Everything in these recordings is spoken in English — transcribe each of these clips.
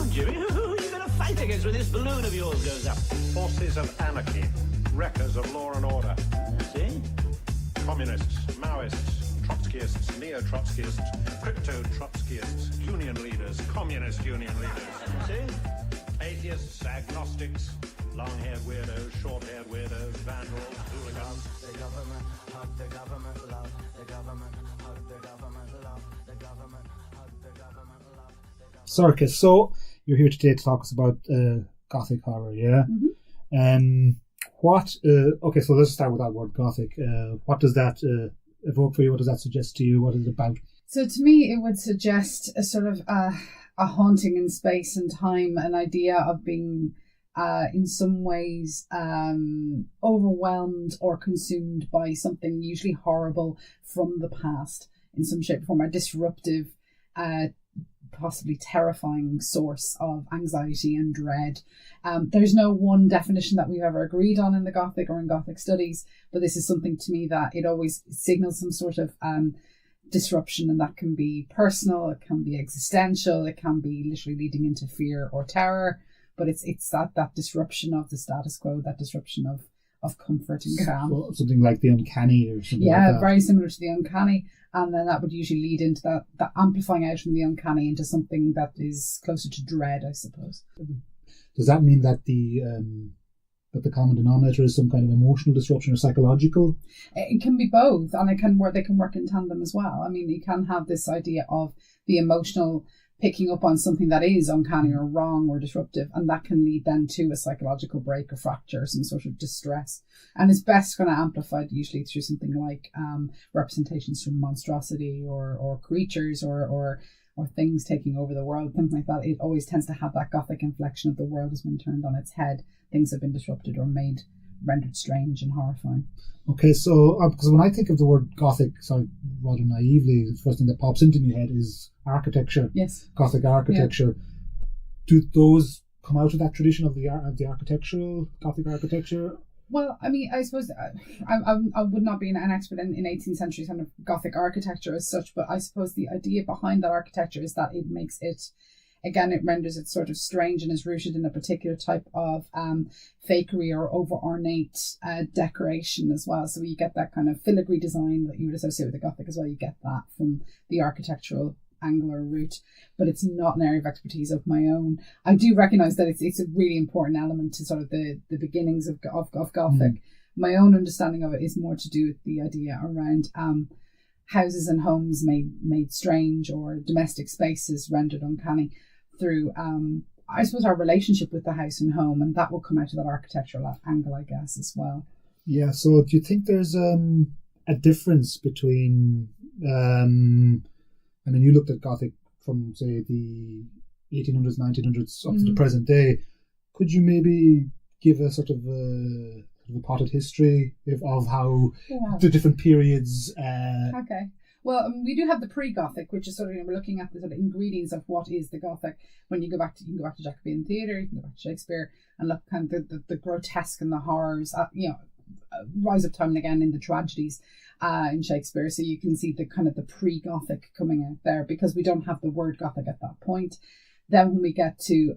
on, Jimmy. Who are you going to fight against when this balloon of yours goes up? Forces of anarchy, wreckers of law and order. See? Communists, Maoists, Trotskyists, Neo-Trotskyists, Crypto-Trotskyists, union leaders, communist union leaders. See? Atheists, agnostics, long-haired weirdos, short-haired weirdos, vandals, hooligans. The government, hug the government, love the government, hug the government, love the government, hug the government, love the government. Sorcha, so you're here today to talk us about Gothic horror, yeah? Mm-hmm. Okay, so let's start with that word, Gothic. What does that evoke for you? What does that suggest to you? What is it about? So to me, it would suggest a sort of a haunting in space and time, an idea of being in some ways overwhelmed or consumed by something usually horrible from the past in some shape or form, a disruptive, possibly terrifying source of anxiety and dread. There's no one definition that we've ever agreed on in the Gothic or in Gothic studies, but this is something to me that it always signals some sort of disruption, and that can be personal, it can be existential, it can be literally leading into fear or terror, but it's that disruption of the status quo, that disruption of comfort and calm. So, something like the uncanny or something like that. Yeah, very similar to the uncanny, and then that would usually lead into that amplifying out from the uncanny into something that is closer to dread, I suppose. Does that mean that the common denominator is some kind of emotional disruption or psychological? It can be both, and they can work in tandem as well. I mean, you can have this idea of the emotional picking up on something that is uncanny or wrong or disruptive, and that can lead then to a psychological break or fracture, some sort of distress. And it's best kind of amplified usually through something like representations from monstrosity or creatures or things taking over the world, things like that. It always tends to have that Gothic inflection of the world has been turned on its head. Things have been disrupted or rendered strange and horrifying. Okay, so because when I think of the word Gothic, rather naively, the first thing that pops into my head is architecture. Yes. Gothic architecture. Yeah. Do those come out of that tradition of the architectural Gothic architecture? Well, I mean, I suppose I would not be an expert in 18th century kind of Gothic architecture as such, but I suppose the idea behind that architecture is that it makes it, again, it renders it sort of strange and is rooted in a particular type of fakery or over-ornate decoration as well. So you get that kind of filigree design that you would associate with the Gothic as well. You get that from the architectural angle or route, but it's not an area of expertise of my own. I do recognise that it's a really important element to sort of the beginnings of Gothic. My own understanding of it is more to do with the idea around houses and homes made strange, or domestic spaces rendered uncanny through I suppose our relationship with the house and home, and that will come out of that architectural angle, I guess, as well. Yeah, so do you think there's a difference between I mean, you looked at Gothic from, say, the 1800s, 1900s up to the present day. Could you maybe give a sort of a potted history of how the different periods... Okay. Well, we do have the pre-Gothic, which is sort of, we're looking at the sort of ingredients of what is the Gothic. When you can go back to Jacobean theatre, you can go back to Shakespeare and look kind of the grotesque and the horrors, rise of time and again in the tragedies in Shakespeare. So you can see the kind of the pre-Gothic coming out there, because we don't have the word Gothic at that point. Then when we get to,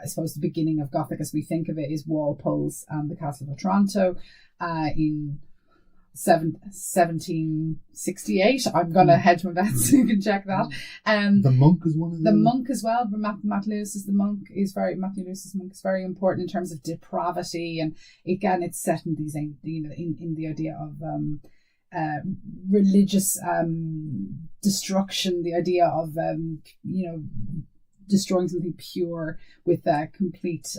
I suppose, the beginning of Gothic as we think of it is Walpole's The Castle of Otranto in 1768. I'm going to hedge my bets so you can check that. The Monk is one of them. The Monk as well. Matthew Lewis's Monk is very important in terms of depravity, and again it's set in these in the idea of religious destruction, the idea of destroying something pure with complete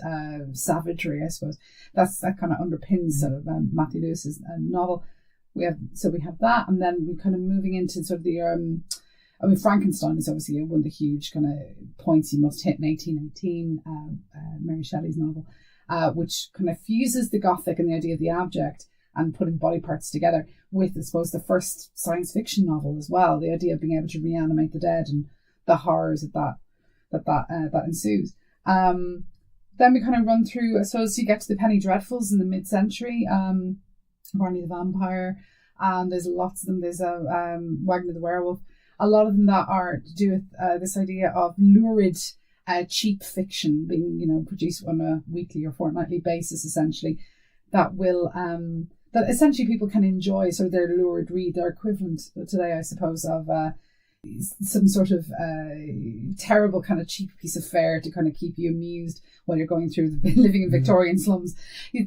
savagery. I suppose that kind of underpins sort of Matthew Lewis's novel. We have that, and then we're kind of moving into sort of the Frankenstein is obviously one of the huge kind of points you must hit in 1818, Mary Shelley's novel, which kind of fuses the Gothic and the idea of the abject and putting body parts together with, I suppose, the first science fiction novel as well, the idea of being able to reanimate the dead and the horrors of that ensues. Then we kind of run through, I suppose, you get to the Penny Dreadfuls in the mid-century, Barney the Vampire, and there's lots of them. There's Wagner the Werewolf. A lot of them that are to do with this idea of lurid cheap fiction being, produced on a weekly or fortnightly basis, essentially, that will that essentially people can enjoy. So their lurid read, their equivalent today, I suppose, of some sort of terrible kind of cheap piece of fare to kind of keep you amused while you're going through living in Victorian slums,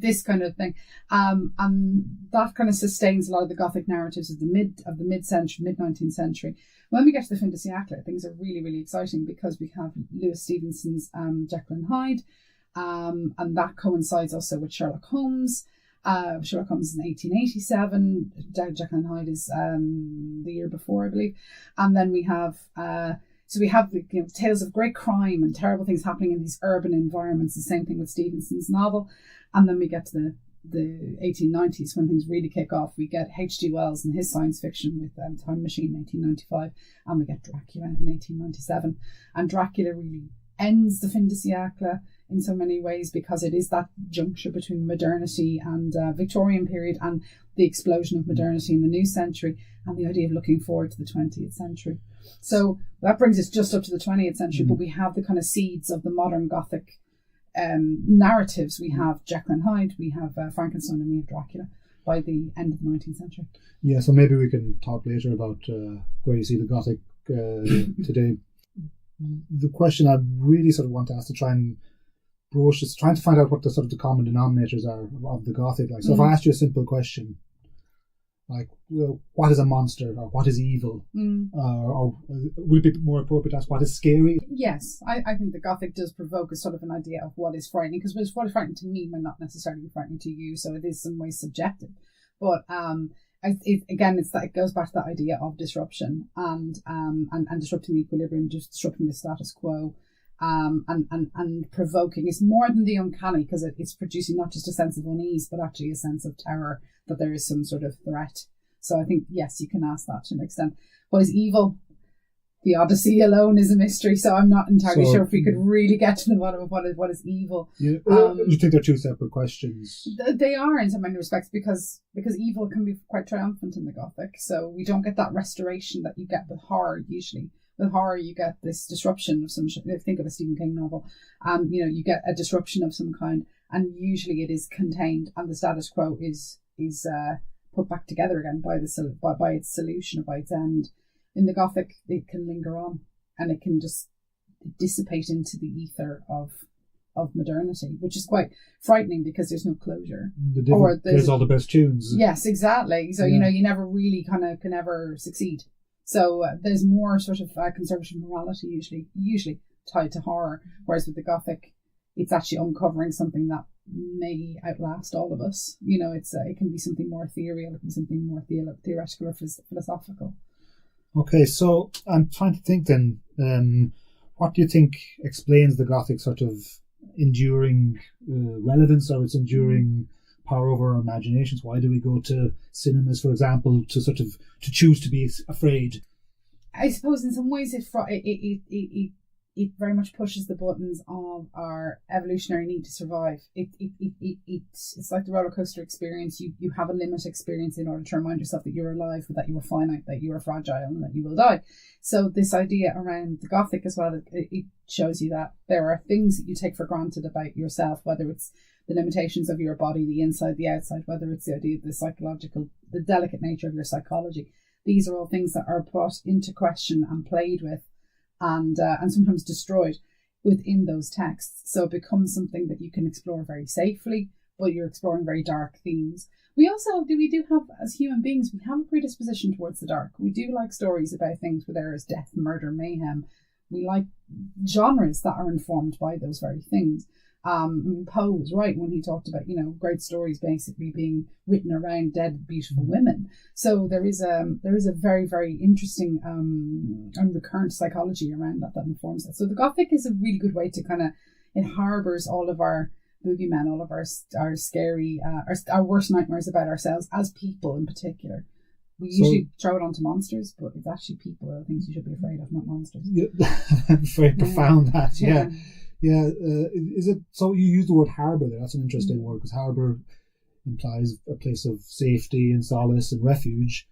this kind of thing, and that kind of sustains a lot of the Gothic narratives of the mid-century, mid-19th century. When we get to the fin de siècle, things are really, really exciting because we have Lewis Stevenson's Jekyll and Hyde, and that coincides also with Sherlock Holmes. Sherlock Holmes is in 1887. Jekyll and Hyde is the year before, I believe. And then we have tales of great crime and terrible things happening in these urban environments. The same thing with Stevenson's novel. And then we get to the 1890s when things really kick off. We get H.G. Wells and his science fiction with Time Machine in 1895, and we get Dracula in 1897. And Dracula really ends the fin de siècle in so many ways because it is that juncture between modernity and Victorian period and the explosion of modernity in the new century and the idea of looking forward to the 20th century. So that brings us just up to the 20th century, but we have the kind of seeds of the modern Gothic narratives. We have Jekyll and Hyde, we have Frankenstein, and we have Dracula by the end of the 19th century. Yeah, so maybe we can talk later about where you see the Gothic today. The question I really sort of want to ask to try and broach is trying to find out what the sort of the common denominators are of the Gothic. Like, so if I asked you a simple question, like, what is a monster or what is evil, or would it be more appropriate to ask what is scary? Yes, I think the Gothic does provoke a sort of an idea of what is frightening, because what is frightening to me might not necessarily be frightening to you, so it is some way subjective. But it goes back to that idea of disruption and disrupting the equilibrium, just disrupting the status quo. And provoking. It's more than the uncanny, because it's producing not just a sense of unease, but actually a sense of terror that there is some sort of threat. So I think, yes, you can ask that to an extent. What is evil? The Odyssey alone is a mystery, so I'm not entirely sure if we could really get to the bottom of what is evil. Yeah, you think they're two separate questions? They are in so many respects, because evil can be quite triumphant in the Gothic. So we don't get that restoration that you get with horror usually. With horror, you get this disruption of some. Think of a Stephen King novel. You get a disruption of some kind, and usually it is contained, and the status quo is put back together again by its solution or by its end. In the Gothic, it can linger on, and it can just dissipate into the ether of modernity, which is quite frightening because there's no closure. There's all the best tunes. Yes, exactly. So you never really can ever succeed. So there's more sort of conservative morality usually tied to horror, whereas with the Gothic, it's actually uncovering something that may outlast all of us. It can be something more ethereal, it can be something more theoretical or philosophical. Okay, so I'm trying to think then, what do you think explains the Gothic sort of enduring relevance, or its enduring power over our imaginations? Why do we go to cinemas, for example, to choose to be afraid? I suppose in some ways it very much pushes the buttons of our evolutionary need to survive. It's like the roller coaster experience. You have a limit experience in order to remind yourself that you're alive, but that you are finite, that you are fragile, and that you will die. So this idea around the Gothic as well, it shows you that there are things that you take for granted about yourself, whether it's the limitations of your body, the inside, the outside, whether it's the idea of the delicate nature of your psychology. These are all things that are brought into question and played with and sometimes destroyed within those texts. So it becomes something that you can explore very safely, but you're exploring very dark themes. We do have, as human beings, we have a predisposition towards the dark. We do like stories about things where there is death, murder, mayhem. We like genres that are informed by those very things. Poe was right when he talked about, great stories basically being written around dead, beautiful women. So there is a very, very interesting and recurrent psychology around that informs that. So the Gothic is a really good way to it harbours all of our boogeymen, all of our scary, our worst nightmares about ourselves as people in particular. We usually throw it onto monsters, but it's actually people are the things you should be afraid of, not monsters. Yeah, very profound that, yeah. Yeah, is it so? You use the word harbour there. That's an interesting word, because harbour implies a place of safety and solace and refuge.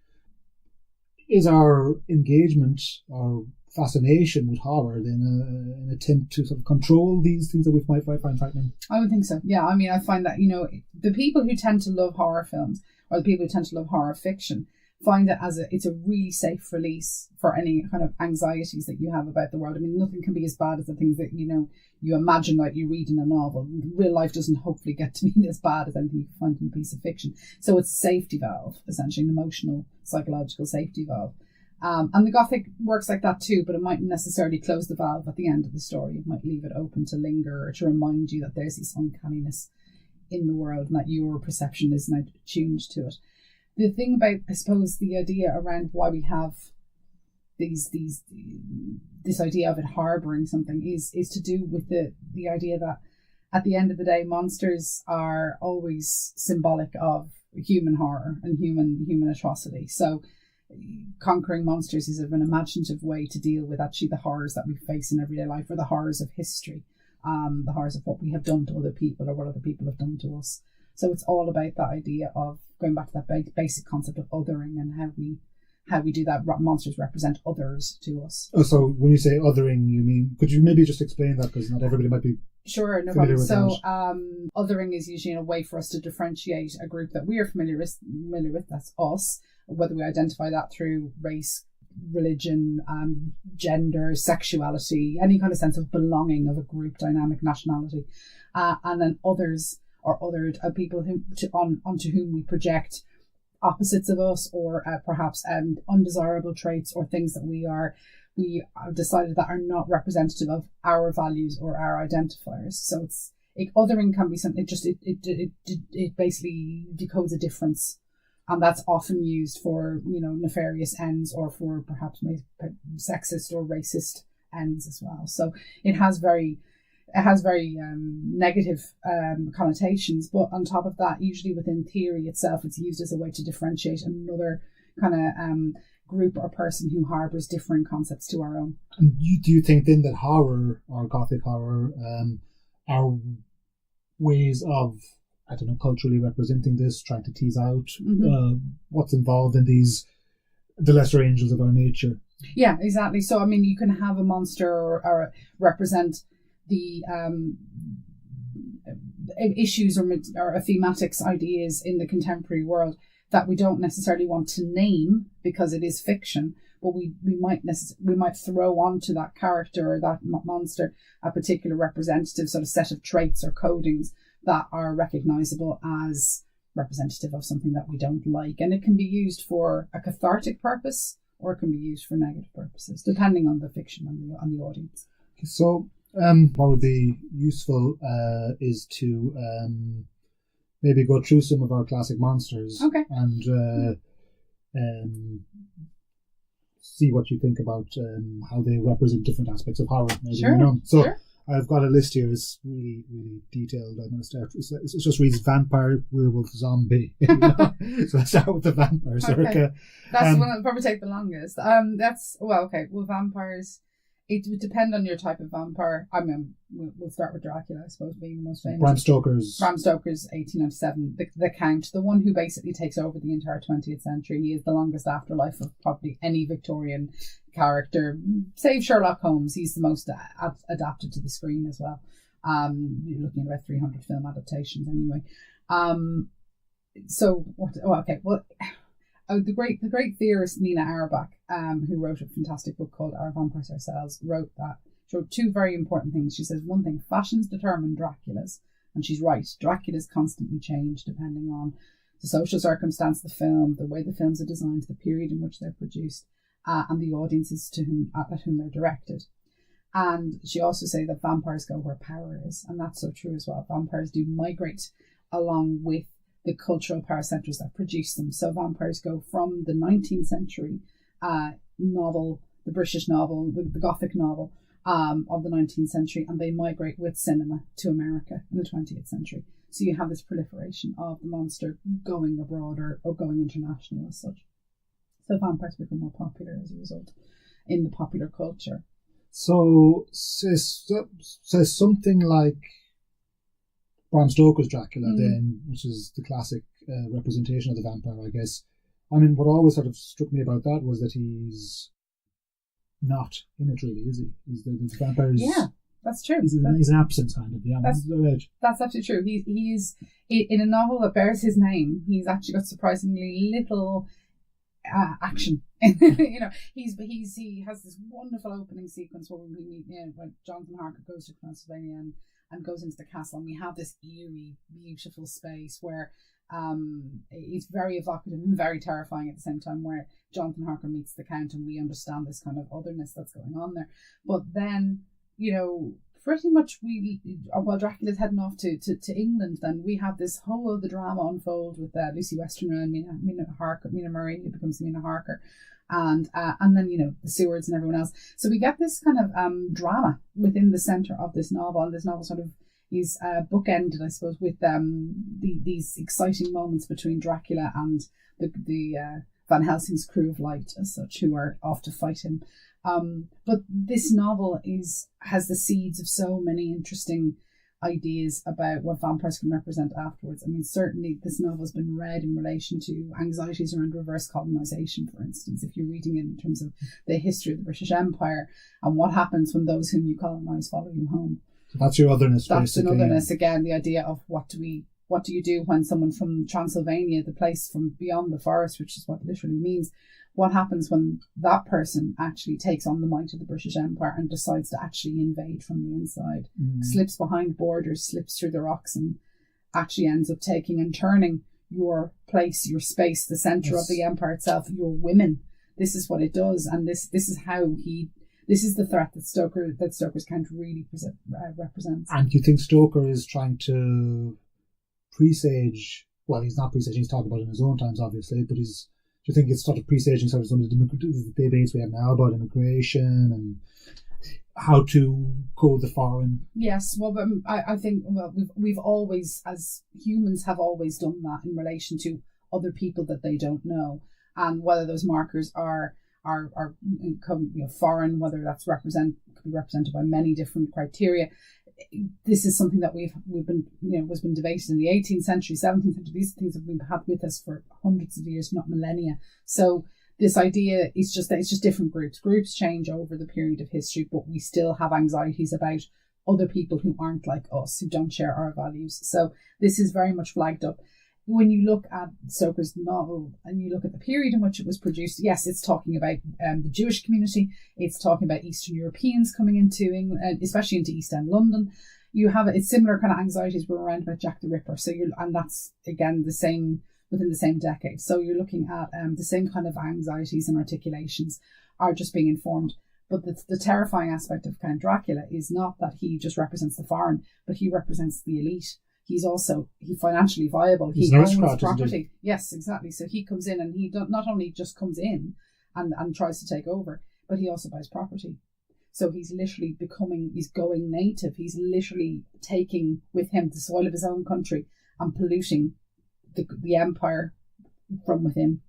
Is our engagement, or fascination with horror than an attempt to sort of control these things that we might find frightening? I would think so. Yeah, I mean, I find that, the people who tend to love horror films, or the people who tend to love horror fiction, find it it's a really safe release for any kind of anxieties that you have about the world. I mean, nothing can be as bad as the things that, you imagine like you read in a novel. Real life doesn't hopefully get to be as bad as anything you can find in a piece of fiction. So it's a safety valve, essentially, an emotional, psychological safety valve. And the Gothic works like that too, but it mightn't necessarily close the valve at the end of the story. It might leave it open to linger or to remind you that there's this uncanniness in the world and that your perception is now tuned to it. The thing about, I suppose, the idea around why we have this idea of it harbouring something is to do with the idea that at the end of the day, monsters are always symbolic of human horror and human atrocity. So conquering monsters is an imaginative way to deal with actually the horrors that we face in everyday life, or the horrors of history, the horrors of what we have done to other people or what other people have done to us. So it's all about that idea of going back to that basic concept of othering and how we do that. Monsters represent others to us. Oh, so when you say othering, you mean, could you maybe just explain that, because not everybody might be sure, no familiar problem. with So othering is usually a way for us to differentiate a group that we are familiar with, that's us, whether we identify that through race, religion, gender, sexuality, any kind of sense of belonging of a group dynamic, nationality, and then others or othered are people onto whom we project opposites of us, or perhaps undesirable traits or things that we have decided that are not representative of our values or our identifiers. So othering can be something. It basically decodes a difference. And that's often used for, nefarious ends, or for perhaps sexist or racist ends as well. So it has very negative connotations. But on top of that, usually within theory itself, it's used as a way to differentiate another kind of group or person who harbours different concepts to our own. And do you think then that horror, or Gothic horror, are ways of, I don't know, culturally representing this, trying to tease out what's involved in the lesser angels of our nature? Yeah, exactly. So, I mean, you can have a monster or represent the issues or thematics, ideas in the contemporary world that we don't necessarily want to name because it is fiction, but we might throw onto that character or that monster a particular representative sort of set of traits or codings that are recognisable as representative of something that we don't like. And it can be used for a cathartic purpose, or it can be used for negative purposes, depending on the fiction and on the audience. So what would be useful is to maybe go through some of our classic monsters, okay, and see what you think about how they represent different aspects of horror. Maybe, sure. So sure. I've got a list here. It's really, really detailed. I'm going to start. It just reads vampire, werewolf, zombie. So let's start with the vampire. Okay. That's one that'll probably take the longest. Well, vampires. It would depend on your type of vampire. I mean, we'll start with Dracula, I suppose, being the most famous. Bram Stoker's 1897. The Count, the one who basically takes over the entire 20th century. He is the longest afterlife of probably any Victorian character, save Sherlock Holmes. He's the most adapted to the screen as well. You're looking at about 300 film adaptations anyway. The great theorist Nina Auerbach, who wrote a fantastic book called Our Vampires Ourselves, showed two very important things. She says, one thing, fashions determine Dracula's, and she's right. Dracula's constantly change depending on the social circumstance of the film, the way the films are designed, the period in which they're produced, and the audiences at whom they're directed. And she also says that vampires go where power is, and that's so true as well. Vampires do migrate along with the cultural power centres that produce them. So vampires go from the 19th century novel, the British novel, the Gothic novel of the 19th century, and they migrate with cinema to America in the 20th century. So you have this proliferation of the monster going abroad or going international as such. So vampires become more popular as a result in the popular culture. So says something like Bram Stoker's Dracula, then, which is the classic representation of the vampire, I guess. I mean, what always sort of struck me about that was that he's not in it really, is he? Is the vampires? Yeah, that's true. He's an absence kind of. Yeah, that's absolutely true. He is in a novel that bears his name. He's actually got surprisingly little action. You know, he has this wonderful opening sequence where we meet when Jonathan Harker goes to Transylvania and goes into the castle, and we have this eerie, beautiful space where it's very evocative and very terrifying at the same time, where Jonathan Harker meets the Count and we understand this kind of otherness that's going on there. But then, you know, pretty much while Dracula's heading off to England, then we have this whole other drama unfold with Lucy Westenra and Mina Murray, who becomes Mina Harker, and then, you know, the Sewards and everyone else. So we get this kind of drama within the centre of this novel, and this novel sort of is bookended, I suppose, with these exciting moments between Dracula and the Van Helsing's crew of light, as such, who are off to fight him. But this novel has the seeds of so many interesting ideas about what vampires can represent afterwards. I mean, certainly this novel has been read in relation to anxieties around reverse colonisation, for instance, if you're reading it in terms of the history of the British Empire and what happens when those whom you colonise follow you home. So that's your otherness, that's basically. An otherness, again, the idea of what do you do when someone from Transylvania, the place from beyond the forest, which is what it literally means, what happens when that person actually takes on the might of the British Empire and decides to actually invade from the inside, slips behind borders, slips through the rocks, and actually ends up taking and turning your place, your space, the centre of the empire itself, your women. This is what it does, and this is how this is the threat that Stoker's Count really represents. And do you think Stoker is trying to presage? Well, he's not presaging. He's talking about it in his own times, obviously, but do you think it's sort of presaging sort of some of the debates we have now about immigration and how to code the foreign? Yes, well, I think we've always, as humans, have always done that in relation to other people that they don't know, and whether those markers are foreign, whether that's could be represented by many different criteria. This is something that we've been was been debated in the 18th century, 17th century. These things have been had with us for hundreds of years, not millennia. So this idea is just that it's just different groups. Groups change over the period of history, but we still have anxieties about other people who aren't like us, who don't share our values. So this is very much flagged up. When you look at Stoker's novel and you look at the period in which it was produced, yes, it's talking about the Jewish community. It's talking about Eastern Europeans coming into England, especially into East End London. You have it's similar kind of anxieties were around about Jack the Ripper. So and that's again the same within the same decade. So you're looking at the same kind of anxieties and articulations are just being informed. But the terrifying aspect of Count Dracula is not that he just represents the foreign, but he represents the elite. He's financially viable. He owns property. Yes, exactly. So he comes in and he not only just comes in and tries to take over, but he also buys property. So he's literally he's going native. He's literally taking with him the soil of his own country and polluting the empire from within.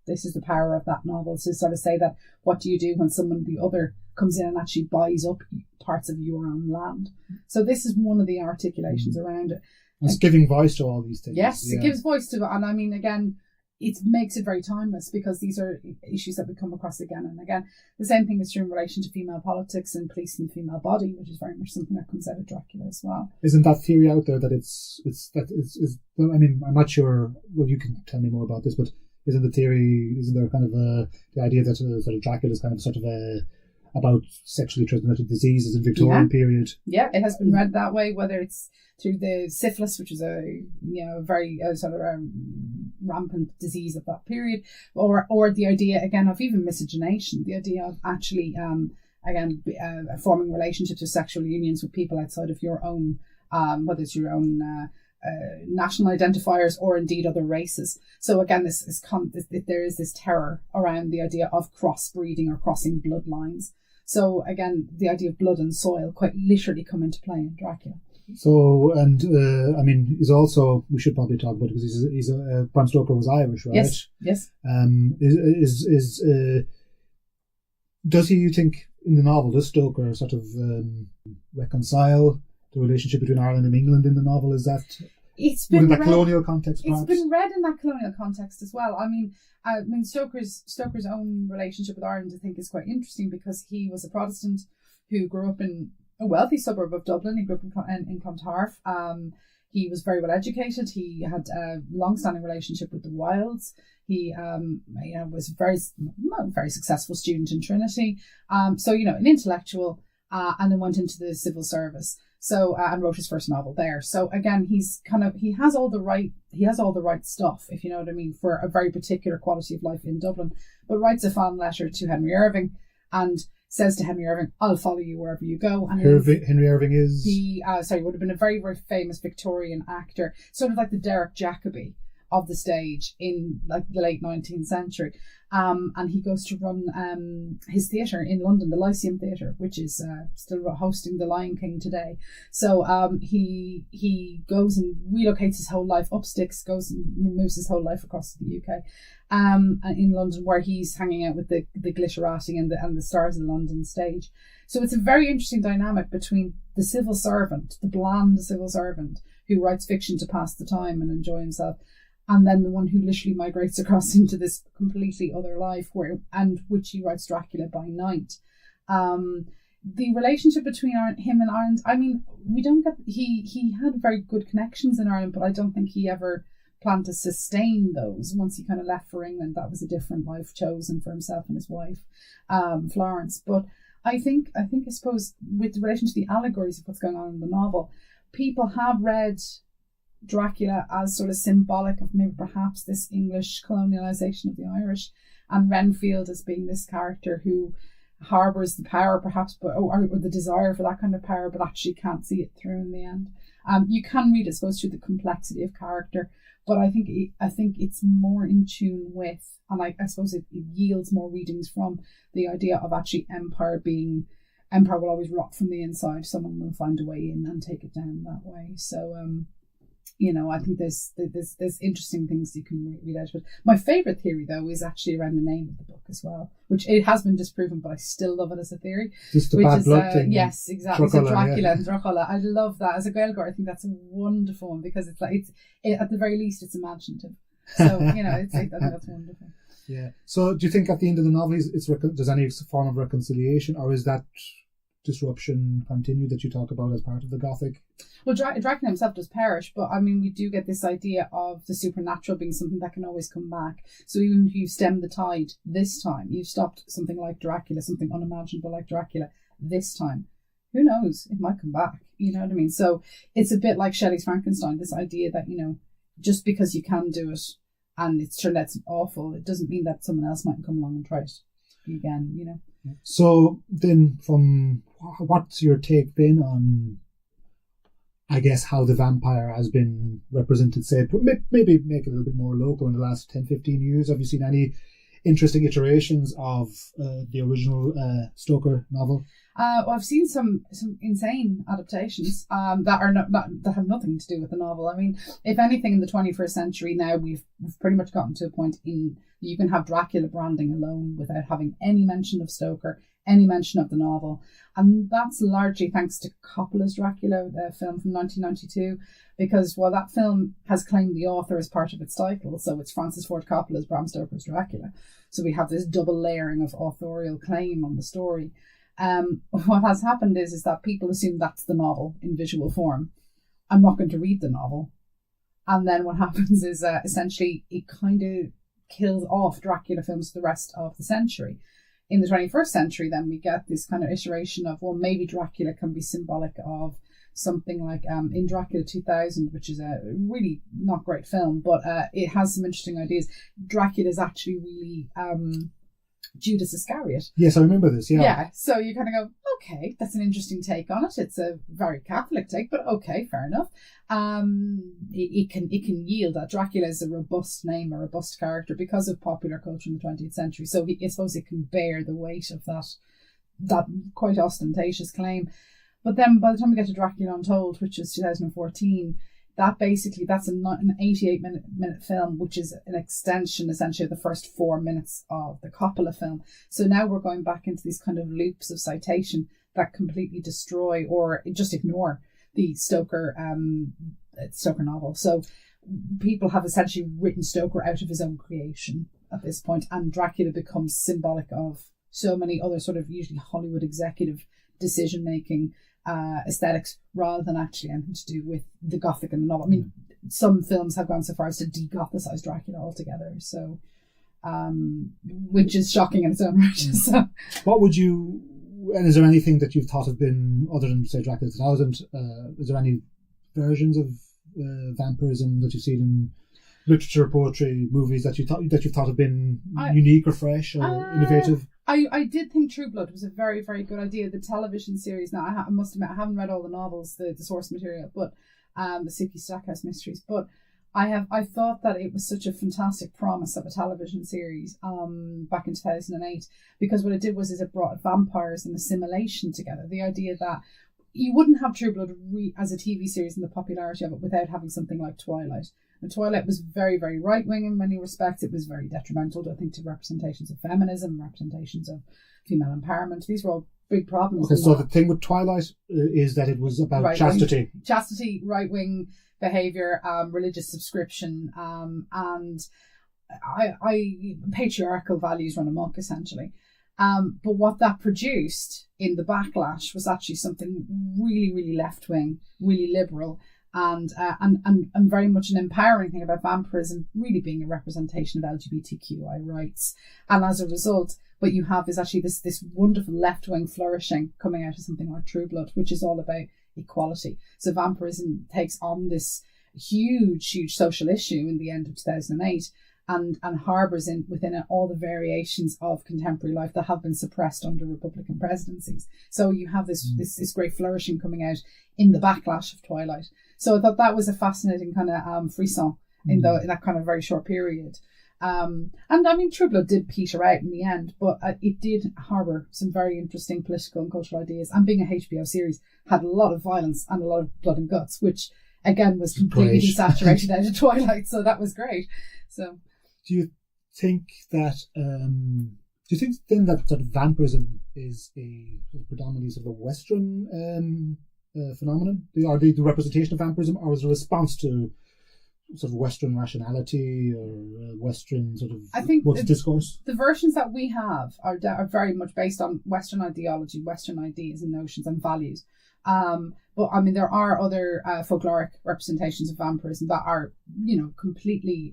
This is the power of that novel. So sort of say that, what do you do when the other comes in and actually buys up parts of your own land? So this is one of the articulations around it. It's giving voice to all these things. Yes, yeah. It gives voice to it. And I mean, again, it makes it very timeless because these are issues that we come across again and again. The same thing is true in relation to female politics and police and female body, which is very much something that comes out of Dracula as well. Isn't that theory out there that it's I mean, I'm not sure, well, you can tell me more about this, but isn't there kind of the idea that sort of Dracula is kind of sort of about sexually transmitted diseases in Victorian period? Yeah, it has been read that way, whether it's through the syphilis, which is a very sort of rampant disease of that period, or the idea again of even miscegenation, the idea of actually forming relationships or sexual unions with people outside of your own, whether it's your own national identifiers or indeed other races. So again, there is this terror around the idea of crossbreeding or crossing bloodlines. So again, the idea of blood and soil quite literally come into play in Dracula. So, and I mean, he's also, we should probably talk about it because he's Bram Stoker was Irish, right? Yes. Does he, you think, in the novel, does Stoker sort of reconcile the relationship between Ireland and England in the novel? Is that it's within been that colonial context, It's perhaps? been read in that colonial context as well. I mean, Stoker's own relationship with Ireland, I think, is quite interesting because he was a Protestant who grew up in a wealthy suburb of Dublin. He grew up in Clontarf. He was very well educated. He had a long-standing relationship with the Wilds. He, was a very successful student in Trinity. So, an intellectual, and then went into the civil service. So, and wrote his first novel there. So again, he has all the right stuff, if you know what I mean, for a very particular quality of life in Dublin, but writes a fan letter to Henry Irving and says to Henry Irving, "I'll follow you wherever you go." And Henry Irving is would have been a very, very famous Victorian actor, sort of like the Derek Jacobi of the stage in like the late 19th century. And he goes to run his theatre in London, the Lyceum Theatre, which is still hosting The Lion King today. So he goes and relocates his whole life up sticks, goes and moves his whole life across to the UK, in London, where he's hanging out with the glitterati and the stars of the London stage. So it's a very interesting dynamic between the civil servant, the bland civil servant who writes fiction to pass the time and enjoy himself, and then the one who literally migrates across into this completely other life which he writes Dracula by night. The relationship between him and Ireland, I mean, we don't get, he had very good connections in Ireland, but I don't think he ever planned to sustain those. Once he kind of left for England, that was a different life chosen for himself and his wife, Florence. But I suppose with relation to the allegories of what's going on in the novel, people have read Dracula as sort of symbolic of maybe perhaps this English colonialization of the Irish, and Renfield as being this character who harbours the power perhaps, or the desire for that kind of power, but actually can't see it through in the end. You can read it, I suppose, through the complexity of character, but I think it's more in tune with, and I suppose it yields more readings from the idea of actually empire will always rot from the inside. Someone will find a way in and take it down that way. So I think there's interesting things you can read out of it. My favourite theory, though, is actually around the name of the book as well, which it has been disproven, but I still love it as a theory. Just the bad blood thing. Yes, exactly. So Dracula and Dracula. I love that. As a Gaeilgeoir, I think that's a wonderful one because it's at the very least, it's imaginative. So, I think that's wonderful. Yeah. So do you think at the end of the novel there's any form of reconciliation, or is that disruption continue that you talk about as part of the Gothic? Well, Dracula himself does perish, but I mean, we do get this idea of the supernatural being something that can always come back. So even if you stem the tide this time, you've stopped something like Dracula, something unimaginable like Dracula this time, who knows? It might come back. You know what I mean? So it's a bit like Shelley's Frankenstein, this idea that, just because you can do it and it's turned out awful, it doesn't mean that someone else might come along and try it again, So then, what's your take then on, I guess, how the vampire has been represented, say, maybe make it a little bit more local in the last 10, 15 years? Have you seen any interesting iterations of the original Stoker novel? Well, I've seen some insane adaptations that have nothing to do with the novel. I mean, if anything, in the 21st century now, we've pretty much gotten to a point you can have Dracula branding alone without having any mention of Stoker, any mention of the novel. And that's largely thanks to Coppola's Dracula, the film from 1992, because while that film has claimed the author as part of its title, so it's Francis Ford Coppola's Bram Stoker's Dracula. So we have this double layering of authorial claim on the story. What has happened is that people assume that's the novel in visual form. I'm not going to read the novel. And then what happens is essentially it kind of kills off Dracula films for the rest of the century. In the 21st century, then we get this kind of iteration of, well, maybe Dracula can be symbolic of something like in Dracula 2000, which is a really not great film, but it has some interesting ideas. Dracula is actually really Judas Iscariot. Yes, I remember this, yeah. Yeah, so you kind of go, okay, that's an interesting take on it. It's a very Catholic take, but okay, fair enough. It can yield that Dracula is a robust name, a robust character because of popular culture in the 20th century. So I suppose it can bear the weight of that quite ostentatious claim. But then by the time we get to Dracula Untold, which is 2014, that's an 88-minute film, which is an extension essentially of the first 4 minutes of the Coppola film. So now we're going back into these kind of loops of citation that completely destroy or just ignore the Stoker Stoker novel. So people have essentially written Stoker out of his own creation at this point, and Dracula becomes symbolic of so many other sort of usually Hollywood executive decision-making aesthetics rather than actually anything to do with the Gothic and the novel. I mean, some films have gone so far as to de-Gothicize Dracula altogether, so which is shocking in its own right. So, what would you, and is there anything that you've thought of been, other than, say, Dracula 2000, is there any versions of vampirism that you've seen in literature, poetry, movies that you've thought have been unique or fresh or innovative? I did think True Blood was a very, very good idea. The television series, now I must admit I haven't read all the novels, the source material, but the Suki Stackhouse mysteries, but I thought that it was such a fantastic promise of a television series back in 2008, because what it did was it brought vampires and assimilation together. The idea that you wouldn't have True Blood as a TV series and the popularity of it without having something like Twilight. And Twilight was very, very right-wing in many respects. It was very detrimental, I think, to representations of feminism, representations of female empowerment. These were all big problems. Okay, so the thing with Twilight is that it was about chastity. Chastity, right-wing behaviour, religious subscription, and patriarchal values run amok, essentially. But what that produced in the backlash was actually something really, really left-wing, really liberal, and very much an empowering thing about vampirism really being a representation of LGBTQI rights. And as a result, what you have is actually this wonderful left-wing flourishing coming out of something like True Blood, which is all about equality. So vampirism takes on this huge social issue in the end of 2008 and harbours within it all the variations of contemporary life that have been suppressed under Republican presidencies. So you have this great flourishing coming out in the backlash of Twilight. So I thought that was a fascinating kind of frisson in that kind of very short period. And I mean, True Blood did peter out in the end, but it did harbour some very interesting political and cultural ideas. And being a HBO series, had a lot of violence and a lot of blood and guts, which again was completely desaturated out of Twilight. So that was great. So, do you think that then that sort of vampirism is a predominantly sort of a Western phenomenon? Are they the representation of vampirism, or is it a response to sort of Western rationality or Western sort of discourse? The versions that we have are very much based on Western ideology, Western ideas and notions and values. But I mean, there are other folkloric representations of vampirism that are, completely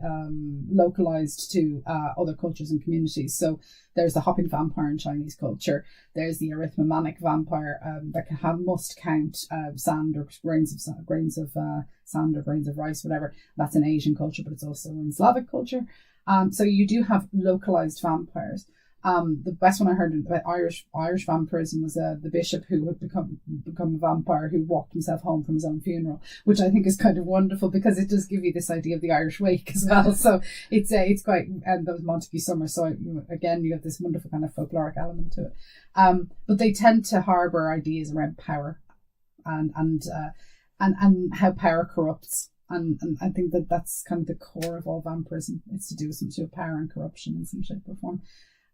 localized to other cultures and communities. So there's the hopping vampire in Chinese culture. There's the arithmomanic vampire that must count sand or grains of sand or grains of rice, whatever. That's in Asian culture, but it's also in Slavic culture. So you do have localized vampires. The best one I heard about Irish vampirism was the bishop who had become a vampire who walked himself home from his own funeral, which I think is kind of wonderful because it does give you this idea of the Irish wake as well. So it's quite, and that was Montague Summer. So again, you have this wonderful kind of folkloric element to it. But they tend to harbour ideas around power and how power corrupts. And I think that's kind of the core of all vampirism. It's to do with some sort of power and corruption in some shape or form.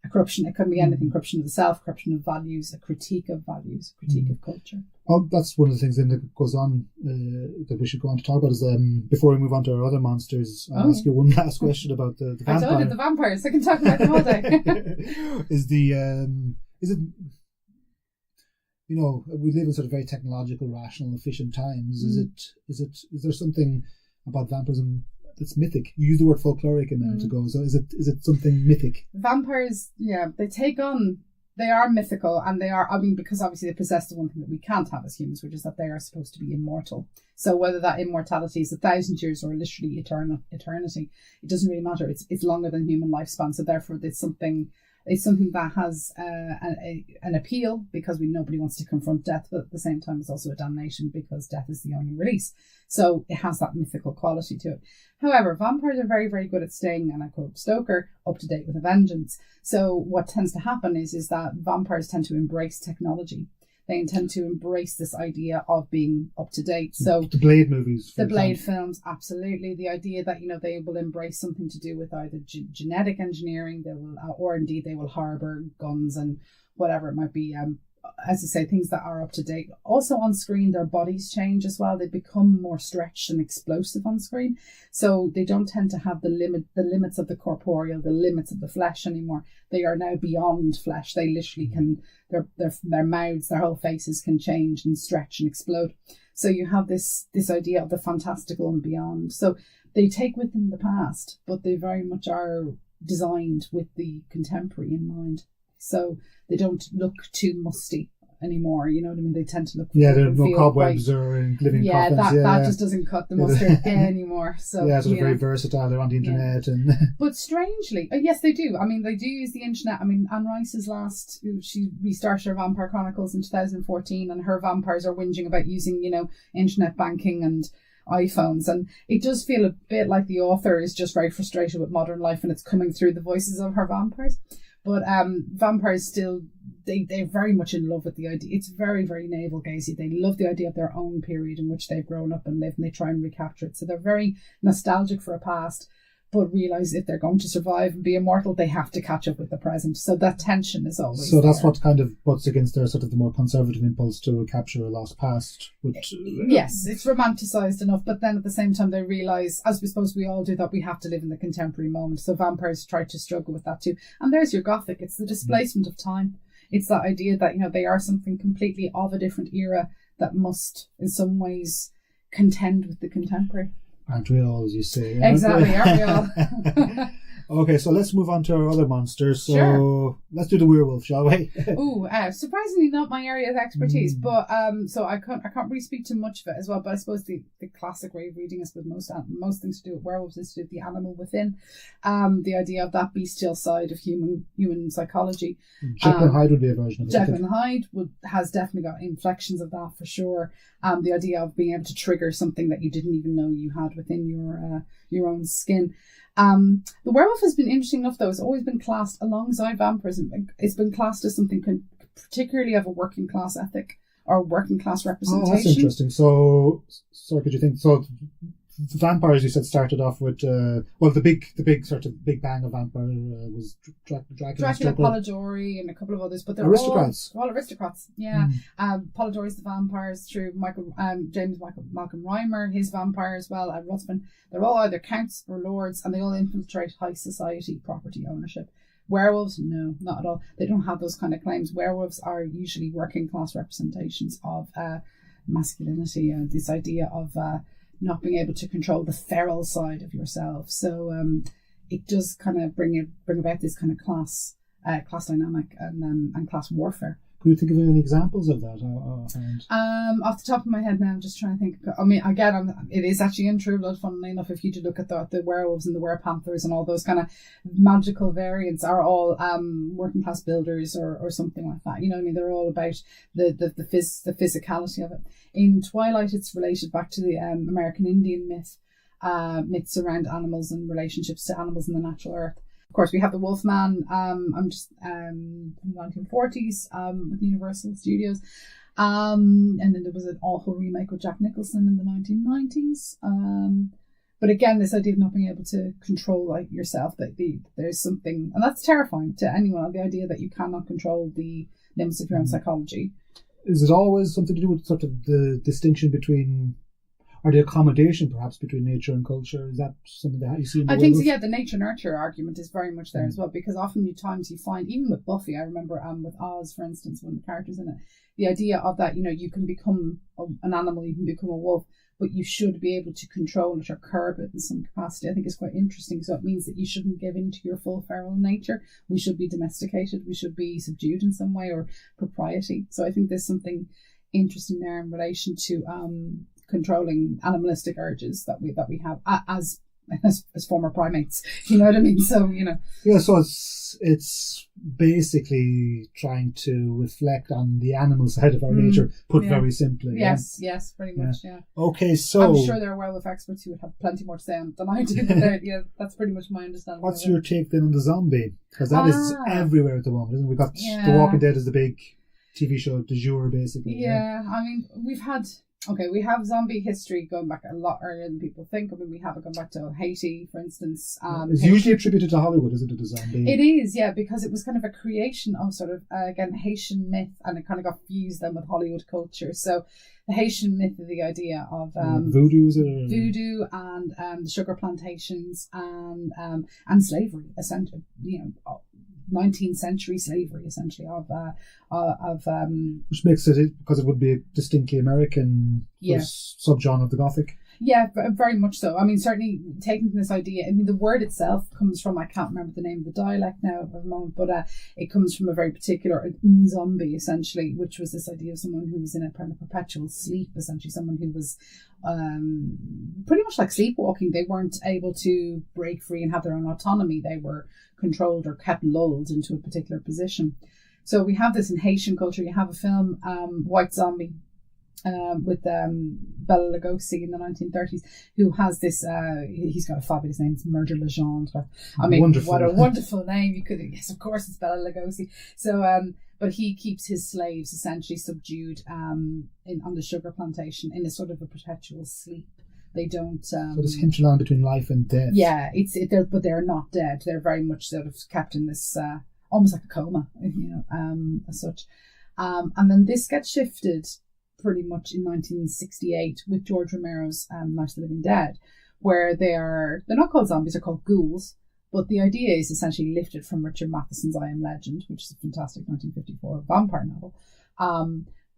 A corruption, it can be anything, corruption of the self, corruption of values, a critique of values, a critique of culture. Well, that's one of the things then that goes on that we should go on to talk about is before we move on to our other monsters, I'll ask you one last question about the vampire. I told you, the vampires, I can talk about them all day. Is it, we live in sort of very technological, rational, efficient times. Is there something about vampirism that's mythic? You used the word folkloric a minute ago, so is it something mythic? Vampires, they are mythical, and they are, because obviously they possess the one thing that we can't have as humans, which is that they are supposed to be immortal. So whether that immortality is 1,000 years or literally eternity, it doesn't really matter. It's longer than human lifespan, so therefore it's something that has an appeal because nobody wants to confront death, but at the same time it's also a damnation because death is the only release. So it has that mythical quality to it. However, vampires are very, very good at staying, and I quote Stoker, up to date with a vengeance. So what tends to happen is that vampires tend to embrace technology. They intend to embrace this idea of being up to date. So the Blade movies, the Blade films, absolutely. The idea that they will embrace something to do with either genetic engineering, or indeed they will harbour guns and whatever it might be, as I say, things that are up to date. Also on screen, their bodies change as well. They become more stretched and explosive on screen. So they don't tend to have the limits of the corporeal, the limits of the flesh anymore. They are now beyond flesh. They literally can, their mouths, their whole faces can change and stretch and explode. So you have this idea of the fantastical and beyond. So they take with them the past, but they very much are designed with the contemporary in mind. So they don't look too musty anymore, you know what I mean? They tend to look... Yeah, there are no cobwebs or living coffins. That just doesn't cut the mustard anymore. So yeah, so they're very versatile. They're on the internet. And But strangely, yes, they do. I mean, they do use the internet. I mean, Anne Rice's she restarted her Vampire Chronicles in 2014, and her vampires are whinging about using, internet banking and iPhones, and it does feel a bit like the author is just very frustrated with modern life, and it's coming through the voices of her vampires. But vampires still, they're very much in love with the idea. It's very, very navel-gazing. They love the idea of their own period in which they've grown up and lived, and they try and recapture it. So they're very nostalgic for a past, but realise if they're going to survive and be immortal, they have to catch up with the present. So that tension is always So that's there. what kind of butts against their sort of the more conservative impulse to capture a lost past. Which, yes, it's romanticised enough, but then at the same time they realise, as we suppose we all do, that we have to live in the contemporary moment. So vampires try to struggle with that too. And there's your Gothic. It's the displacement of time. It's that idea that, they are something completely of a different era that must, in some ways, contend with the contemporary. Aren't we all, as you say? Exactly, aren't we all? Okay, so let's move on to our other monsters. So Sure. Let's do the werewolf, shall we? Ooh, surprisingly not my area of expertise, but so I can't really speak to much of it as well. But I suppose the classic way of reading is with most things to do with werewolves is to do with the animal within, the idea of that bestial side of human psychology. Jekyll and Hyde would be a version of it. Jekyll and Hyde has definitely got inflections of that for sure. The idea of being able to trigger something that you didn't even know you had within your own skin. The werewolf has been interesting enough, though. It's always been classed alongside vampirism. It's been classed as something particularly of a working class ethic or working class representation. Oh, that's interesting. So could you think? So the vampires, you said, started off with the big sort of big bang of vampire was Dracula, Polidori, and a couple of others, but they're aristocrats. all aristocrats. Yeah, Polidori's the vampires through James Malcolm Rymer, his vampire as well, and Ruthven. They're all either counts or lords, and they all infiltrate high society property ownership. Werewolves, no, not at all. They don't have those kind of claims. Werewolves are usually working class representations of masculinity and this idea of not being able to control the feral side of yourself. So it does kind of bring about this kind of class dynamic and class warfare. Could you think of any examples of that? Off the top of my head now, I'm just trying to think. I mean, again, it is actually in True Blood, funnily enough, if you do look at the werewolves and the werewolves and all those kind of magical variants are all working class builders or something like that. You know what I mean? They're all about the physicality of it. In Twilight, it's related back to the American Indian myths around animals and relationships to animals in the natural earth. Of course, we have the Wolfman, from the 1940s with Universal Studios. And then there was an awful remake with Jack Nicholson in the 1990s. But again, this idea of not being able to control yourself, that there's something, and that's terrifying to anyone, the idea that you cannot control the limits of your own psychology. Is it always something to do with sort of the distinction between, or the accommodation perhaps between nature and culture? Is that something that you see in the I think so, werewolf? yeah, the nature-nurture argument is very much there as well, because oftentimes you find, even with Buffy, I remember with Oz, for instance, one of the characters in it, the idea of that, you can become an animal, you can become a wolf, but you should be able to control it or curb it in some capacity. I think is quite interesting. So it means that you shouldn't give in to your full feral nature. We should be domesticated. We should be subdued in some way, or propriety. So I think there's something interesting there in relation to controlling animalistic urges that we have as former primates. You know what I mean? So Yeah, so it's basically trying to reflect on the animal side of our nature, put very simply. Yes, pretty much, yeah. Okay, so I'm sure there are werewolf experts who would have plenty more to say on than I do, but that's pretty much my understanding. What's your take then on the zombie? Because that is everywhere at the moment, isn't it? We've got The Walking Dead as the big TV show du jour, basically. Yeah, I mean, we've had Okay, we have zombie history going back a lot earlier than people think. I mean, we have it going back to Haiti, for instance. It's usually attributed to Hollywood, isn't it, the zombie? It is, yeah, because it was kind of a creation of sort of, again, Haitian myth, and it kind of got fused then with Hollywood culture. So the Haitian myth of the idea of voodoo, is it? Voodoo and the sugar plantations and slavery, essentially, 19th century slavery, essentially, of which makes it, because it would be a distinctly American subgenre of the Gothic. Yeah, very much so. I mean, certainly taking from this idea, I mean, the word itself comes from, I can't remember the name of the dialect now at the moment, but it comes from a very particular zombie, essentially, which was this idea of someone who was in a kind of perpetual sleep, essentially, someone who was pretty much like sleepwalking. They weren't able to break free and have their own autonomy. They were controlled or kept lulled into a particular position. So we have this in Haitian culture. You have a film, White Zombie, with Bela Lugosi in the 1930s, who has this, he's got a fabulous name, it's Murder Legendre. I mean, wonderful. What a wonderful name. You could, yes, of course it's Bela Lugosi. So, but he keeps his slaves essentially subdued on the sugar plantation in a sort of a perpetual sleep. They don't... so this hinterland between life and death. Yeah, but they're not dead. They're very much sort of kept in this, almost like a coma, as such. And then this gets shifted pretty much in 1968 with George Romero's Night of the Living Dead, where they're not called zombies, they're called ghouls, but the idea is essentially lifted from Richard Matheson's I Am Legend, which is a fantastic 1954 vampire novel.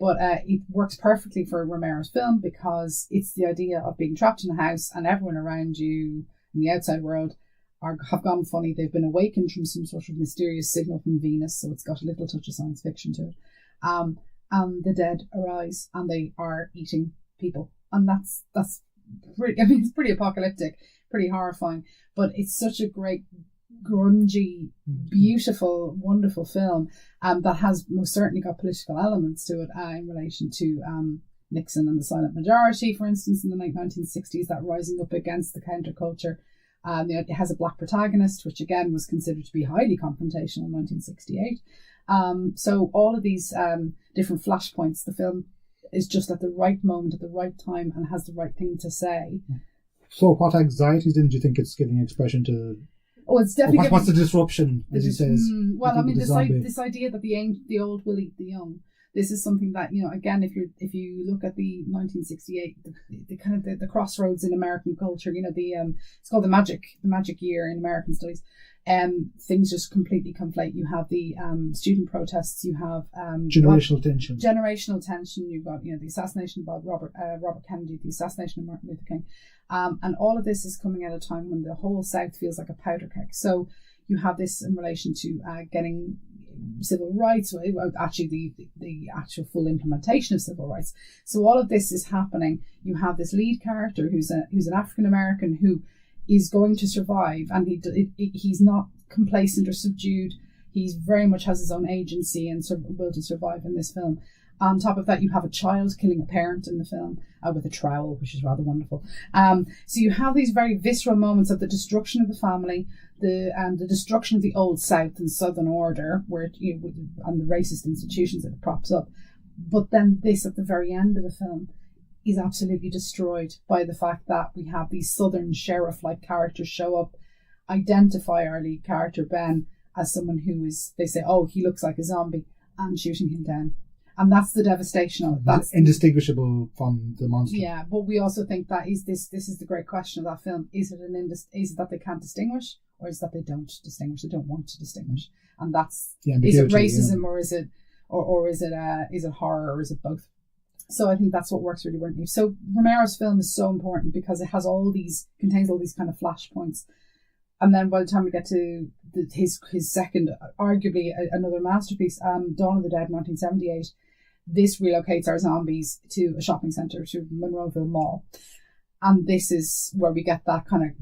But it works perfectly for Romero's film because it's the idea of being trapped in a house and everyone around you in the outside world have gone funny. They've been awakened from some sort of mysterious signal from Venus, so it's got a little touch of science fiction to it. And the dead arise and they are eating people. And that's pretty, I mean, it's pretty apocalyptic, pretty horrifying, but it's such a great, grungy, beautiful, wonderful film that has most certainly got political elements to it in relation to Nixon and the silent majority, for instance, in the late 1960s, that rising up against the counterculture. It has a black protagonist, which again was considered to be highly confrontational in 1968. So all of these different flashpoints, the film is just at the right moment, at the right time, and has the right thing to say. So what anxieties did you think it's giving expression to? Oh, it's definitely... What's the disruption, as he says? Well, I mean, this idea that the old will eat the young. This is something that, again, if you look at the 1968, the kind of the crossroads in American culture, it's called the magic year in American studies. Things just completely conflate. You have the student protests. You have generational tension. You've got the assassination of Robert Kennedy, the assassination of Martin Luther King, and all of this is coming at a time when the whole South feels like a powder keg. So you have this in relation to getting civil rights, actually the actual full implementation of civil rights. So all of this is happening. You have this lead character who's an African American who is going to survive, and he's not complacent or subdued. He's very much has his own agency and will to survive in this film. On top of that, you have a child killing a parent in the film with a trowel, which is rather wonderful. So you have these very visceral moments of the destruction of the family, the destruction of the old South and Southern order, where and the racist institutions that it props up. But then this, at the very end of the film, is absolutely destroyed by the fact that we have these Southern sheriff-like characters show up, identify our lead character Ben as someone who is, they say, oh, he looks like a zombie, and shooting him down. And that's the devastation of it. That's indistinguishable from the monster. Yeah, but we also think that this is the great question of that film. Is it that they can't distinguish, or is it that they don't distinguish? They don't want to distinguish, and that's is it racism or is it is it horror, or is it both? So I think that's what works really well. So Romero's film is so important because it has contains all these kind of flashpoints. And then by the time we get to his second, arguably another masterpiece, Dawn of the Dead, 1978, this relocates our zombies to a shopping centre, to Monroeville Mall. And this is where we get that kind of,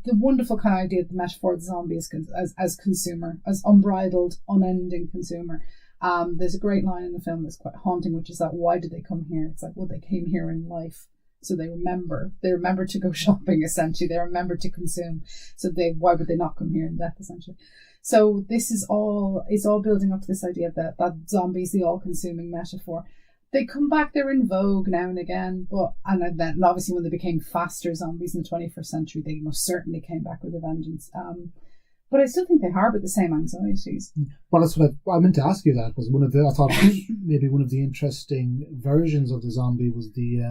the wonderful kind of idea, the metaphor of the zombie as consumer, as unbridled, unending consumer. There's a great line in the film that's quite haunting, which is that, why did they come here? It's like, well, they came here in life. So they remember to go shopping, essentially. They remember to consume. So why would they not come here in death, essentially? So this is all building up to this idea that zombie is the all-consuming metaphor. They come back, they're in vogue now and again, and then obviously when they became faster zombies in the 21st century, they most certainly came back with a vengeance. But I still think they harbour the same anxieties. Well, that's what I meant to ask you. That was I thought maybe one of the interesting versions of the zombie was the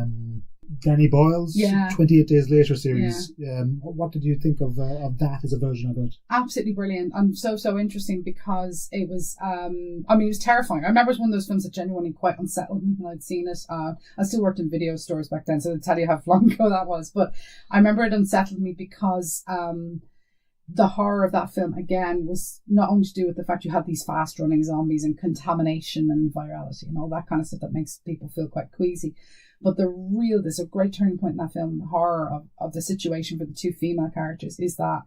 Danny Boyle's 28 Days Later series. Yeah. What did you think of that as a version of it? Absolutely brilliant and so interesting because it was, it was terrifying. I remember it was one of those films that genuinely quite unsettled me when I'd seen it. I still worked in video stores back then, so to tell you how long ago that was. But I remember it unsettled me because the horror of that film, again, was not only to do with the fact you had these fast-running zombies and contamination and virality and all that kind of stuff that makes people feel quite queasy. But there's a great turning point in that film, the horror of the situation for the two female characters is that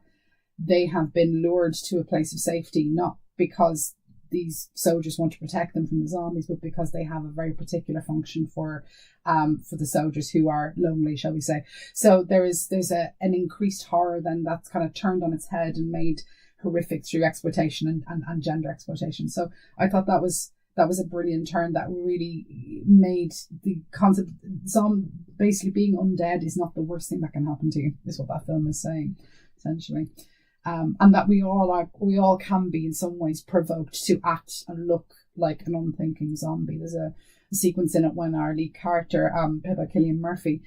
they have been lured to a place of safety, not because these soldiers want to protect them from the zombies, but because they have a very particular function for the soldiers who are lonely, shall we say. So there's an increased horror then that's kind of turned on its head and made horrific through exploitation and gender exploitation. So I thought that was a brilliant turn that really made the concept basically being undead is not the worst thing that can happen to you, is what that film is saying, essentially. And that we all can be in some ways provoked to act and look like an unthinking zombie. There's a sequence in it when our lead character, played by Cillian Murphy,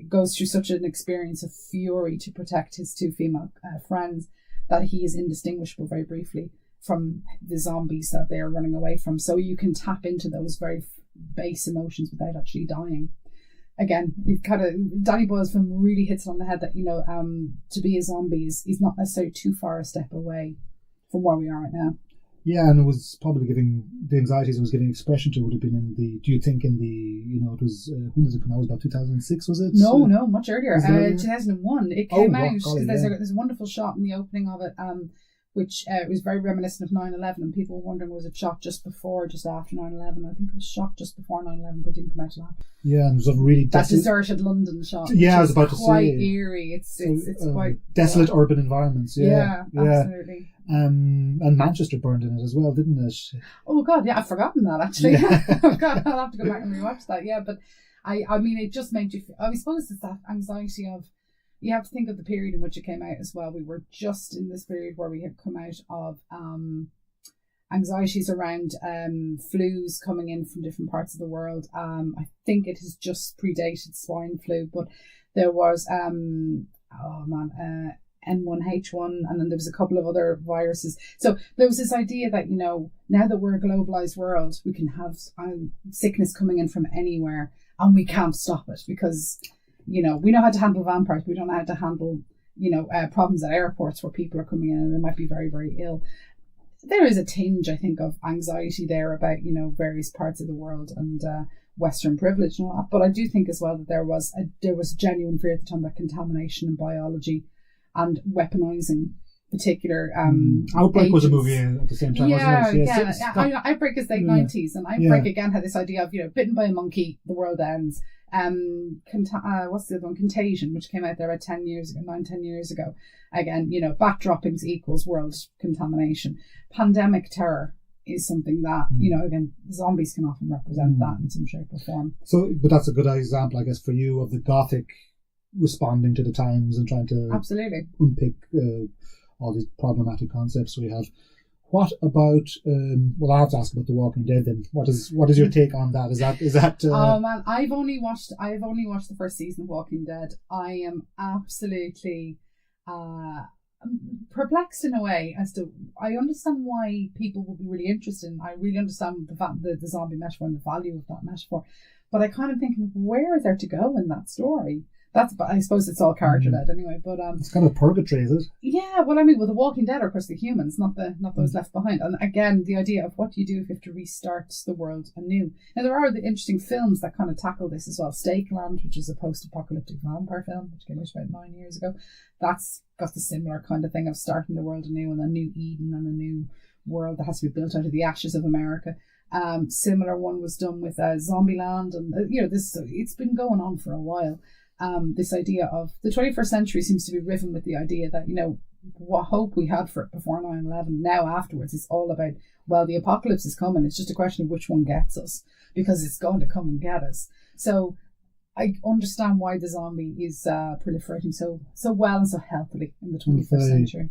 goes through such an experience of fury to protect his two female friends that he is indistinguishable very briefly from the zombies that they are running away from. So you can tap into those very base emotions without actually dying. Again, Danny Boyle's film really hits it on the head that, to be a zombie is not necessarily too far a step away from where we are right now. Yeah, and it was probably giving the anxieties it was giving expression to would have been it was, when did it come out? It was about 2006, was it? No, much earlier. 2001. It came out because there's a wonderful shot in the opening of it, which was very reminiscent of 9/11, and people were wondering, was it shot just before or just after 9/11? I think it was shot just before 9/11, but didn't come out live. Yeah, and it was a really that deserted London shot. Yeah, I was about to say, quite eerie. It's quite desolate urban environments. Yeah, absolutely. And Manchester burned in it as well, didn't it? Oh God, yeah, I've forgotten that actually. Yeah. I'll have to go back and rewatch that. Yeah, but I mean, it just made you. I suppose it's that anxiety of. You have to think of the period in which it came out as well. We were just in this period where we had come out of anxieties around flus coming in from different parts of the world. I think it has just predated swine flu, but there was N1H1, and then there was a couple of other viruses. So there was this idea that, now that we're a globalized world, we can have sickness coming in from anywhere and we can't stop it because... we know how to handle vampires. We don't know how to handle, problems at airports where people are coming in and they might be very, very ill. There is a tinge, I think, of anxiety there about, various parts of the world and Western privilege and all that. But I do think as well that there was a genuine fear at the time that contamination and biology and weaponizing particular Outbreak agents. was a movie at the same time, wasn't it? Yes, Outbreak is late 90s, and Outbreak again had this idea of, bitten by a monkey, the world ends. What's the other one? Contagion, which came out there about 10 years ago. Again, backdroppings equals world contamination. Pandemic terror is something that, again, zombies can often represent that in some shape or form. So, but that's a good example, I guess, for you of the Gothic responding to the times and trying to absolutely unpick all these problematic concepts we have. What about? I have to ask about The Walking Dead. Then, what is your take on that? Is that? Oh man, I've only watched the first season of Walking Dead. I am absolutely perplexed in a way as to. I understand why people will be really interested. I really understand the zombie metaphor and the value of that metaphor, but I kind of think, where is there to go in that story? But I suppose it's all character led anyway. But it's kind of purgatory, is it? Yeah. Well, I mean, with The Walking Dead, of course, the humans, not those left behind. And again, the idea of what do you do if you have to restart the world anew. Now, there are the interesting films that kind of tackle this as well. Stakeland, which is a post-apocalyptic vampire film, which came out about 9 years ago. That's got the similar kind of thing of starting the world anew and a new Eden and a new world that has to be built out of the ashes of America. Similar one was done with Zombieland, and it's been going on for a while. This idea of the 21st century seems to be riven with the idea that, what hope we had for it before 9/11. Now afterwards, it's all about, well, the apocalypse is coming. It's just a question of which one gets us, because it's going to come and get us. So I understand why the zombie is proliferating so well and so healthily in the 21st century.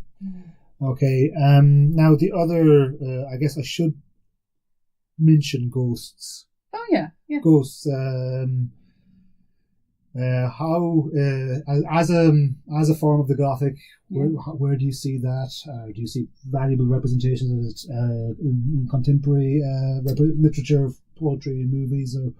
Okay. Now the other, I guess I should mention ghosts. Oh yeah. Ghosts. How as a form of the Gothic, where do you see that? Do you see valuable representations of it in contemporary literature, poetry, movies, and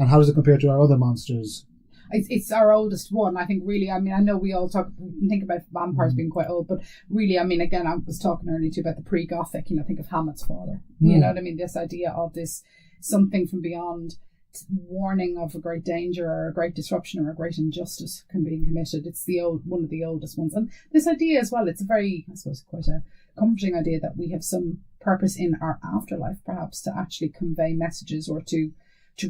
how does it compare to our other monsters? It's our oldest one, I think. Really, I mean, I know we all think about vampires being quite old, but really, I mean, again, I was talking earlier too about the pre-Gothic. Think of Hamlet's father. You know what I mean? This idea of this something from beyond, warning of a great danger or a great disruption or a great injustice can be committed. It's one of the oldest ones, and this idea as well. It's a very, I suppose, quite a comforting idea that we have some purpose in our afterlife, perhaps, to actually convey messages or to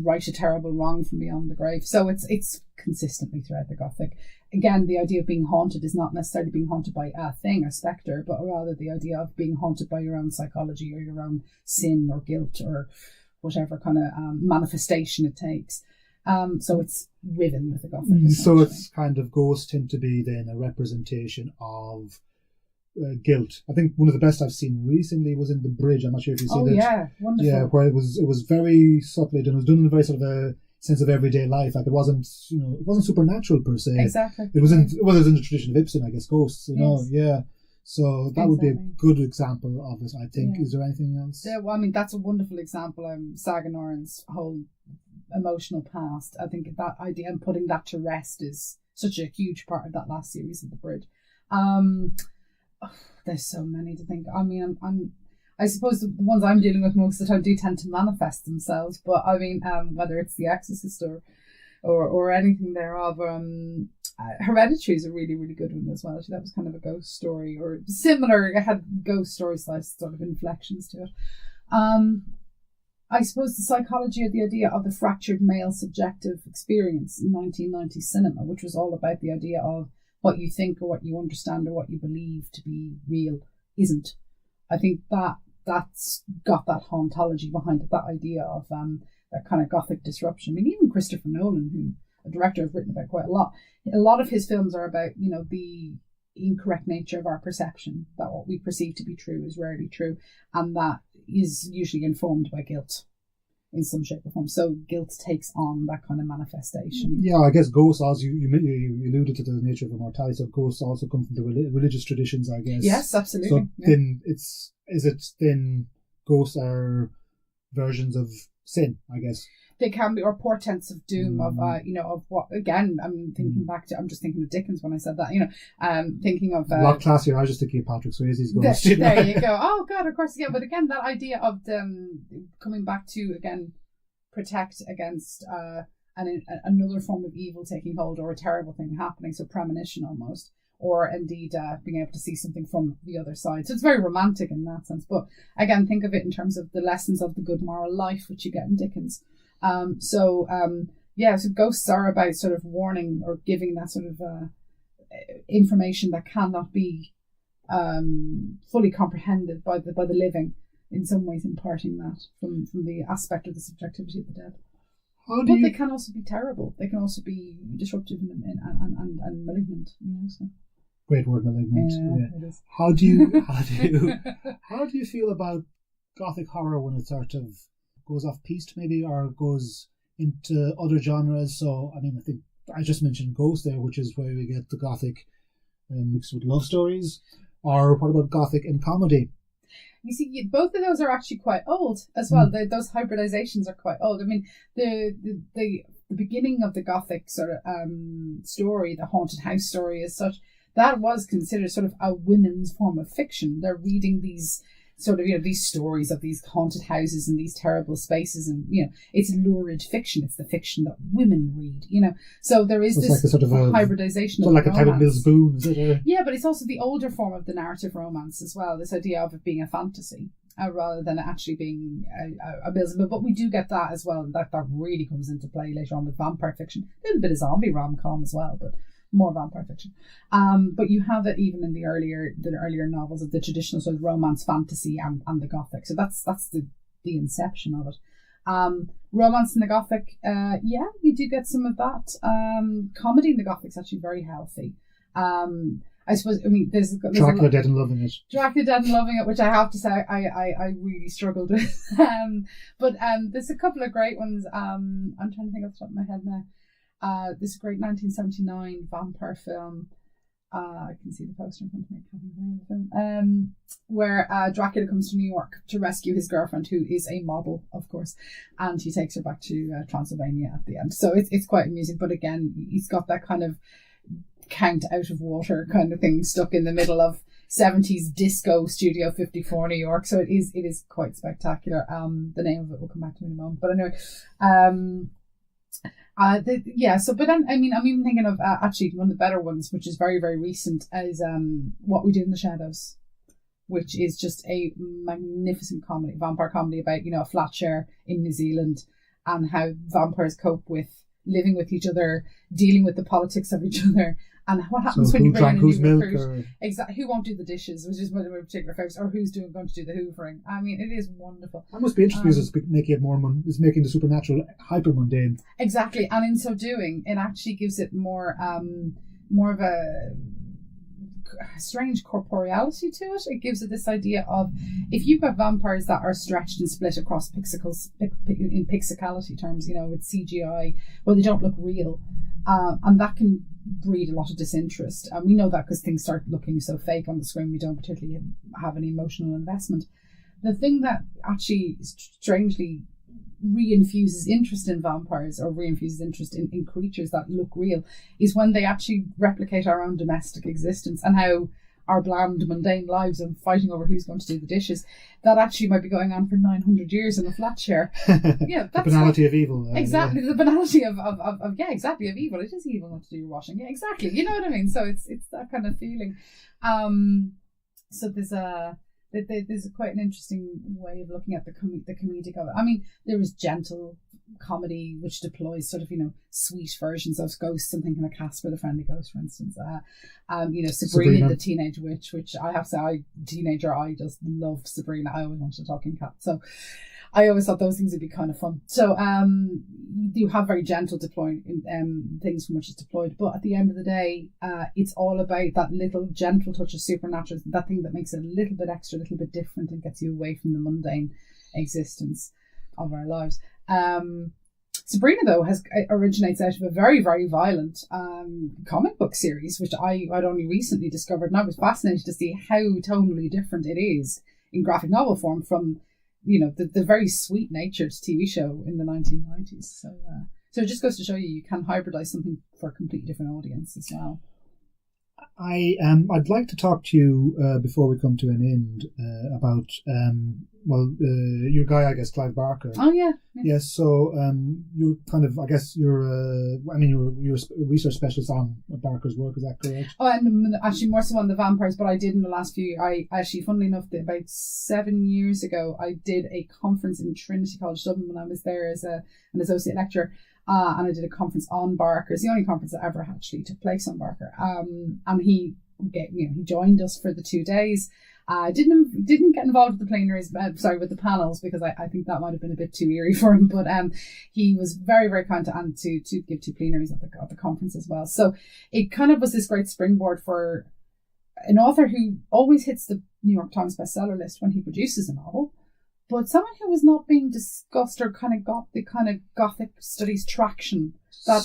right a terrible wrong from beyond the grave. So it's consistently throughout the Gothic. Again, the idea of being haunted is not necessarily being haunted by a thing, a spectre, but rather the idea of being haunted by your own psychology or your own sin or guilt or whatever kind of manifestation it takes. So it's riven with the Gothic. So it's kind of ghosts tend to be then a representation of guilt. I think one of the best I've seen recently was in The Bridge. I'm not sure if you've seen it. Oh yeah, wonderful. Yeah, where it was very subtly done. It was done in a very sort of a sense of everyday life. Like it wasn't supernatural per se. Exactly. It was in the tradition of Ibsen, I guess, ghosts. Yeah. So that would be a good example of it, I think. Yeah. Is there anything else? Yeah, well, I mean, that's a wonderful example. Sagan Oren's whole emotional past. I think that idea and putting that to rest is such a huge part of that last series of The Bridge. There's so many to think. I mean, I suppose the ones I'm dealing with most of the time do tend to manifest themselves. But I mean, whether it's The Exorcist or anything thereof. Hereditary is a really, really good one as well. Actually, that was kind of a ghost story or similar. It had ghost story sort of inflections to it. I suppose the psychology of the idea of the fractured male subjective experience in 1990s cinema, which was all about the idea of what you think or what you understand or what you believe to be real isn't. I think that's got that hauntology behind it, that idea of that kind of Gothic disruption. I mean, even Christopher Nolan, who a director I've written about quite a lot of his films are about, the incorrect nature of our perception, that what we perceive to be true is rarely true, and that is usually informed by guilt in some shape or form. So guilt takes on that kind of manifestation. Yeah, I guess ghosts also, you alluded to the nature of immortality, so ghosts also come from the religious traditions, I guess. Yes, absolutely. So then ghosts are versions of sin, I guess. They can be, or portents of doom, of what, again, I'm thinking back to, I'm just thinking of Dickens when I said that, thinking of... a lot classier. I was just thinking of Patrick Swayze's ghost. There you go. Oh, God, of course, yeah. But again, that idea of coming back to, again, protect against another form of evil taking hold or a terrible thing happening, so premonition almost, or indeed being able to see something from the other side. So it's very romantic in that sense. But again, think of it in terms of the lessons of the good moral life, which you get in Dickens. So ghosts are about sort of warning or giving that sort of information that cannot be fully comprehended by the living, in some ways imparting that from the aspect of the subjectivity of the dead. They can also be terrible. They can also be disruptive and malignant. So. Great word, malignant. Yeah. It is. How do you feel about Gothic horror when it sort of goes off piste maybe, or goes into other genres? So I mean, I think I just mentioned Ghost there, which is where we get the Gothic mixed with love stories. Or what about Gothic and comedy? You see, both of those are actually quite old as well. Those hybridizations are quite old. I mean, the beginning of the Gothic sort of story, the haunted house story as such, that was considered sort of a women's form of fiction. They're reading these sort of, these stories of these haunted houses and these terrible spaces, and it's lurid fiction. It's the fiction that women read, So there is this like a sort of hybridization. So like a type of Mills Boon, is it? Yeah, but it's also the older form of the narrative romance as well. This idea of it being a fantasy rather than actually being a Mills Boon. But we do get that as well, and that really comes into play later on with vampire fiction. A little bit of zombie rom-com as well, but more vampire fiction. But you have it even in the earlier novels of the traditional sort of romance, fantasy, and the Gothic. So that's the inception of it. Romance in the Gothic, you do get some of that. Comedy in the Gothic is actually very healthy. I suppose, there's Dracula Dead and Loving It. Dracula Dead and Loving It, which I have to say I really struggled with. But there's a couple of great ones. I'm trying to think off the top of my head now. This great 1979 vampire film. I can see the poster in front of me. I can't remember the name of the film. Where Dracula comes to New York to rescue his girlfriend, who is a model, of course, and he takes her back to Transylvania at the end. So it's quite amusing. But again, he's got that kind of Count out of water kind of thing stuck in the middle of 70s disco Studio 54 New York. So it is quite spectacular. The name of it will come back to me in a moment. But anyway, but then, I'm even thinking of actually one of the better ones, which is very, very recent, is What We Do in the Shadows, which is just a magnificent vampire comedy about, a flat share in New Zealand and how vampires cope with living with each other, dealing with the politics of each other, and what happens when you bring in a new recruit. Exactly, who won't do the dishes, which is one of my particular favourites, or who's going to do the hoovering. It is wonderful. That must be interesting, is making it is making the supernatural hyper mundane. Exactly, and in so doing, it actually gives it more of a strange corporeality to it. It gives it this idea of, if you've got vampires that are stretched and split across in pixicality terms, with CGI, where they don't look real, and that can breed a lot of disinterest. And we know that because things start looking so fake on the screen, we don't particularly have an emotional investment. The thing that actually strangely reinfuses interest in vampires, or reinfuses interest in creatures that look real, is when they actually replicate our own domestic existence, and how our bland, mundane lives and fighting over who's going to do the dishes, that actually might be going on for 900 years in a flat share. Yeah, that's the banality of evil. Exactly, the banality of evil. It is evil not to do your washing. Yeah, exactly. You know what I mean? So it's that kind of feeling. So there's quite an interesting way of looking at the comedic of it. There is gentle comedy which deploys sort of sweet versions of ghosts. I'm thinking of Casper the Friendly Ghost, for instance. Sabrina the Teenage Witch, which I have to say, I just love Sabrina. I always wanted a talking cat, so I always thought those things would be kind of fun. So you have very gentle deploying things from which it's deployed, but at the end of the day, it's all about that little gentle touch of supernatural, that thing that makes it a little bit extra, a little bit different, and gets you away from the mundane existence of our lives. Sabrina, though, originates out of a very, very violent comic book series, which I'd only recently discovered, and I was fascinated to see how tonally different it is in graphic novel form from the very sweet-natured TV show in the 1990s. So it just goes to show you can hybridize something for a completely different audience as well. I'd like to talk to you before we come to an end about your guy, I guess, Clive Barker. Oh yeah. Yes. So you're kind of, I guess, you're a research specialist on Barker's work. Is that correct? Oh, and actually more so on the vampires, but I did in the last few. I actually, funnily enough, about 7 years ago, I did a conference in Trinity College Dublin when I was there as an associate lecturer. And I did a conference on Barker. It's the only conference that ever actually took place on Barker. And he joined us for the 2 days. Didn't get involved with the plenaries, with the panels, because I think that might have been a bit too eerie for him. But he was very, very kind to give 2 plenaries at the conference as well. So it kind of was this great springboard for an author who always hits the New York Times bestseller list when he produces a novel, but someone who was not being discussed or kind of got the kind of Gothic Studies traction that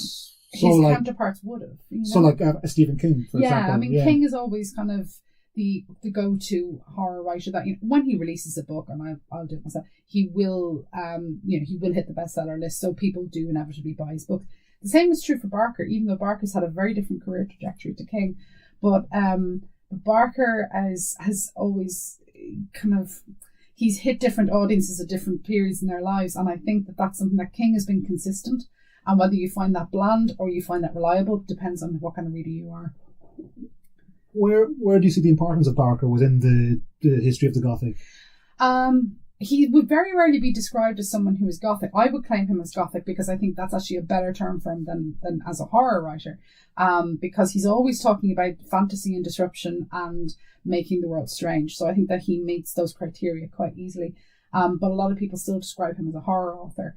his counterparts would have. So like Stephen King, for example. King is always kind of the go-to horror writer that when he releases a book, and I'll do it myself, he will he will hit the bestseller list, so people do inevitably buy his book. The same is true for Barker, even though Barker's had a very different career trajectory to King, but Barker has always kind of, he's hit different audiences at different periods in their lives, and I think that's something that King has been consistent, and whether you find that bland or you find that reliable depends on what kind of reader you are. Where do you see the importance of Barker within the history of the Gothic? he would very rarely be described as someone who is Gothic. I would claim him as Gothic because I think that's actually a better term for him than as a horror writer, because he's always talking about fantasy and disruption and making the world strange. So I think that he meets those criteria quite easily. But a lot of people still describe him as a horror author.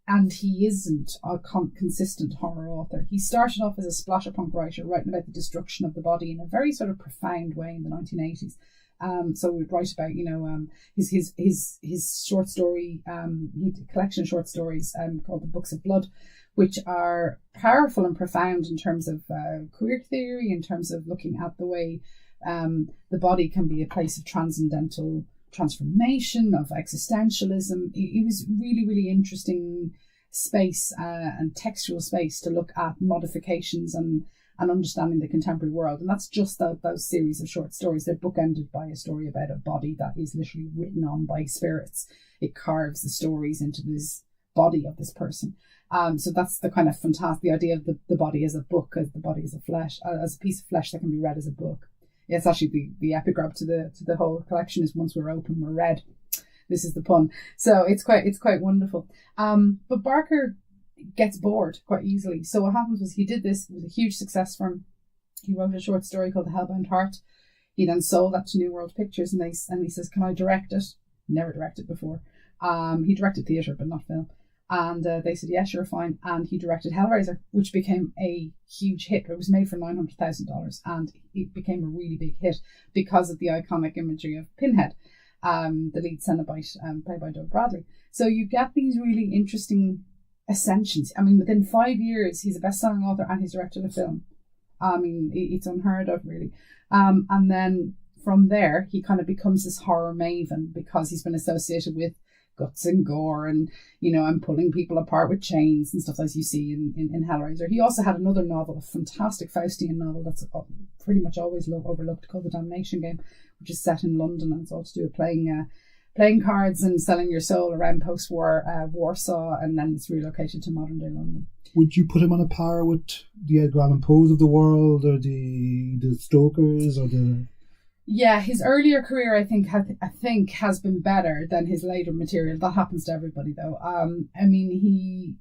And he isn't a consistent horror author. He started off as a splatterpunk writer, writing about the destruction of the body in a very sort of profound way in the 1980s. So we'd write about, his short story, collection of short stories called The Books of Blood, which are powerful and profound in terms of queer theory, in terms of looking at the way the body can be a place of transcendental transformation, of existentialism. It was really, really interesting space and textual space to look at modifications and understanding the contemporary world. And that's just those series of short stories. They're bookended by a story about a body that is literally written on by spirits. It carves the stories into this body of this person. So that's the kind of fantastic, the idea of the body as a book, as the body as a piece of flesh that can be read as a book. It's actually the epigraph to the whole collection is once we're open, we're read. This is the pun. So it's quite wonderful. But Barker gets bored quite easily. So what happens was he did this. It was a huge success for him. He wrote a short story called The Hellbound Heart. He then sold that to New World Pictures, and he says, "Can I direct it?" Never directed before. He directed theatre, but not film. And they said, "Yes, you're fine." And he directed Hellraiser, which became a huge hit. It was made for $900,000, and it became a really big hit because of the iconic imagery of Pinhead, the lead Cenobite, played by Doug Bradley. So you get these really interesting ascensions. I mean, within 5 years, he's a best-selling author and he's directed a film. I mean, it's unheard of, really. And then from there, he kind of becomes this horror maven because he's been associated with guts and gore and pulling people apart with chains and stuff, as you see in Hellraiser. He also had another novel, a fantastic Faustian novel that's pretty much always overlooked, called The Domination Game, which is set in London, and it's all to do with playing cards and selling your soul around post-war Warsaw, and then it's relocated to modern-day London. Would you put him on a par with the Edgar Allan Poes of the world, or the Stokers, or the... Yeah, his earlier career, I think, has been better than his later material. That happens to everybody, though. I mean,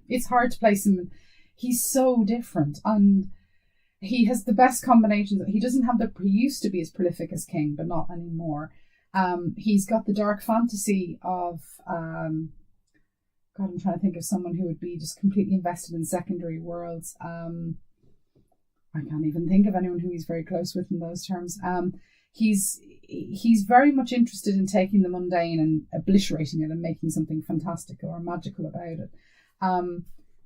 it's hard to place him. He's so different, and he has the best combinations. He doesn't have he used to be as prolific as King, but not anymore. He's got the dark fantasy of, God, I'm trying to think of someone who would be just completely invested in secondary worlds. I can't even think of anyone who he's very close with in those terms. He's very much interested in taking the mundane and obliterating it and making something fantastical or magical about it.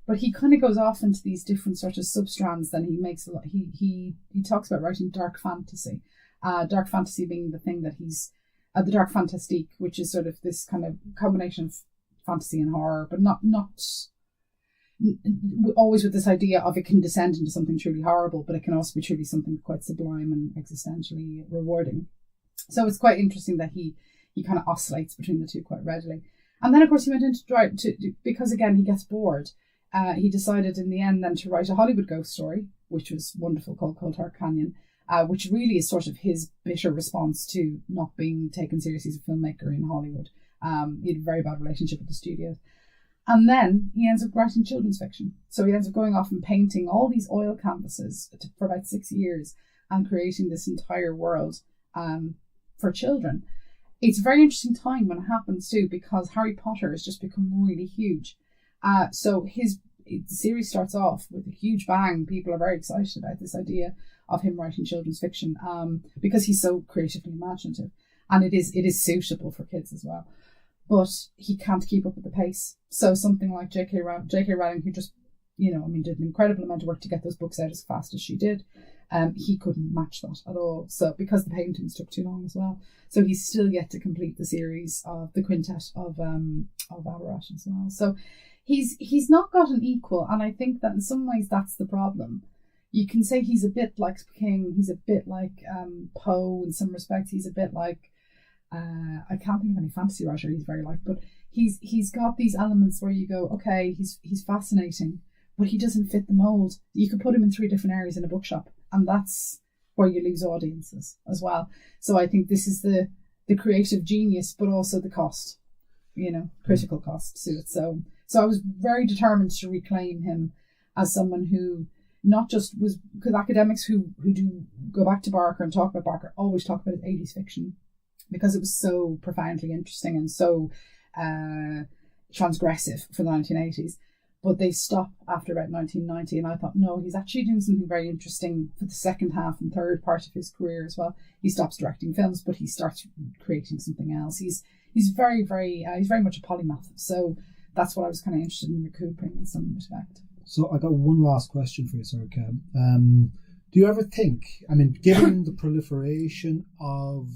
But he kind of goes off into these different sort of substrands. Then he makes a lot. He talks about writing dark fantasy. Dark fantasy being the thing that he's the dark fantastique, which is sort of this kind of combination of fantasy and horror, but not always with this idea of it can descend into something truly horrible, but it can also be truly something quite sublime and existentially rewarding. So it's quite interesting that he kind of oscillates between the two quite readily. And then, of course, he went into because, again, he gets bored. He decided in the end then to write a Hollywood ghost story, which was wonderful, called Cold Heart Canyon, which really is sort of his bitter response to not being taken seriously as a filmmaker in Hollywood. He had a very bad relationship with the studios. And then he ends up writing children's fiction. So he ends up going off and painting all these oil canvases for about 6 years and creating this entire world for children. It's a very interesting time when it happens too, because Harry Potter has just become really huge. So the series starts off with a huge bang. People are very excited about this idea of him writing children's fiction because he's so creatively imaginative, and it is suitable for kids as well. But he can't keep up with the pace. So something like J.K. Rowling, who just, did an incredible amount of work to get those books out as fast as she did, he couldn't match that at all. So because the paintings took too long as well. So he's still yet to complete the series of the quintet of Avarat as well. So he's not got an equal, and I think that in some ways that's the problem. You can say he's a bit like King, he's a bit like Poe in some respects, he's a bit like I can't think of any fantasy writer he's very like, but he's got these elements where you go, okay, he's fascinating, but he doesn't fit the mold. You could put him in 3 different areas in a bookshop, and that's where you lose audiences as well. So I think this is the the creative genius, but also the cost, critical cost to it. So I was very determined to reclaim him as someone who not just was, because academics who do go back to Barker and talk about Barker always talk about his 80s fiction because it was so profoundly interesting and so transgressive for the 1980s. But they stop after about 1990, and I thought, no, he's actually doing something very interesting for the second half and third part of his career as well. He stops directing films, but he starts creating something else. He's very, very, he's very much a polymath. So that's what I was kind of interested in recouping in some respect. So I got one last question for you, Sorcha. Do you ever think, given the proliferation of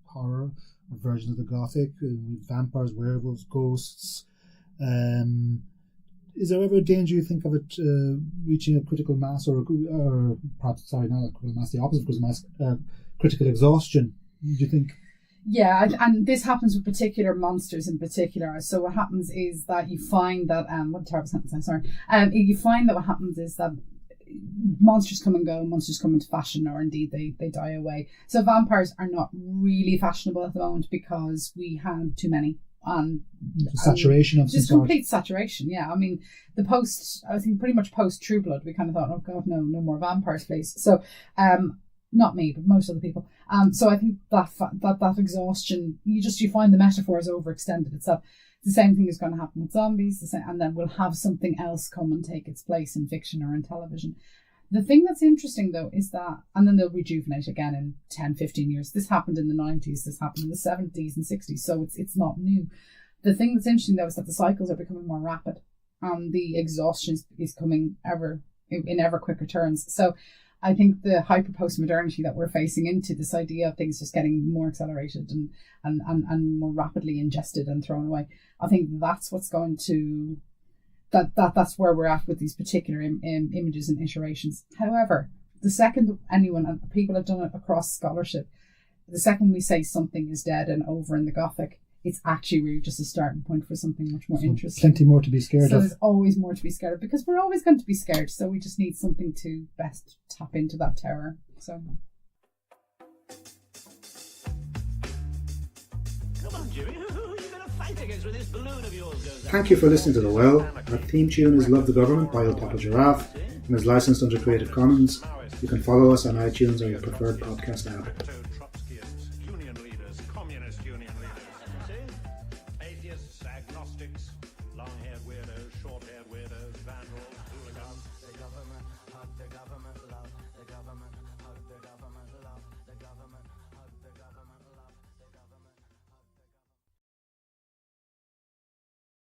horror or versions of the Gothic, with vampires, werewolves, ghosts, is there ever a danger, you think, of it reaching a critical mass, or perhaps, sorry, not a critical mass, the opposite of critical mass, critical exhaustion? Do you think? Yeah, and this happens with particular monsters in particular. So what happens is that you find that, what a terrible sentence, I'm sorry. You find that what happens is that monsters come and go, monsters come into fashion, or indeed they die away. So vampires are not really fashionable at the moment because we had too many. Saturation of some just sort. Complete saturation, yeah. I think pretty much post True Blood, we kind of thought, oh god, no more vampires, please. So, not me, but most other people. So I think that exhaustion, you find the metaphor has overextended itself. The same thing is going to happen with zombies, and then we'll have something else come and take its place in fiction or in television. The thing that's interesting, though, is that, and then they'll rejuvenate again in 10, 15 years. This happened in the 90s, this happened in the 70s and 60s, so it's not new. The thing that's interesting, though, is that the cycles are becoming more rapid, and the exhaustion is coming in ever quicker turns. So I think the hyper-postmodernity that we're facing into, this idea of things just getting more accelerated and more rapidly ingested and thrown away, I think that's what's going to... That's where we're at with these particular images and iterations. However, the second anyone, and people have done it across scholarship, the second we say something is dead and over in the Gothic, it's actually really just a starting point for something much more interesting. Plenty more to be scared of. So there's always more to be scared of, because we're always going to be scared. So we just need something to best tap into that terror. So. Come on, Jimmy. Who are you going to fight against when this balloon of yours goes up? Thank you for listening to The Well. Our theme tune is Love the Government by Alpaca Giraffe and is licensed under Creative Commons. You can follow us on iTunes or your preferred podcast app.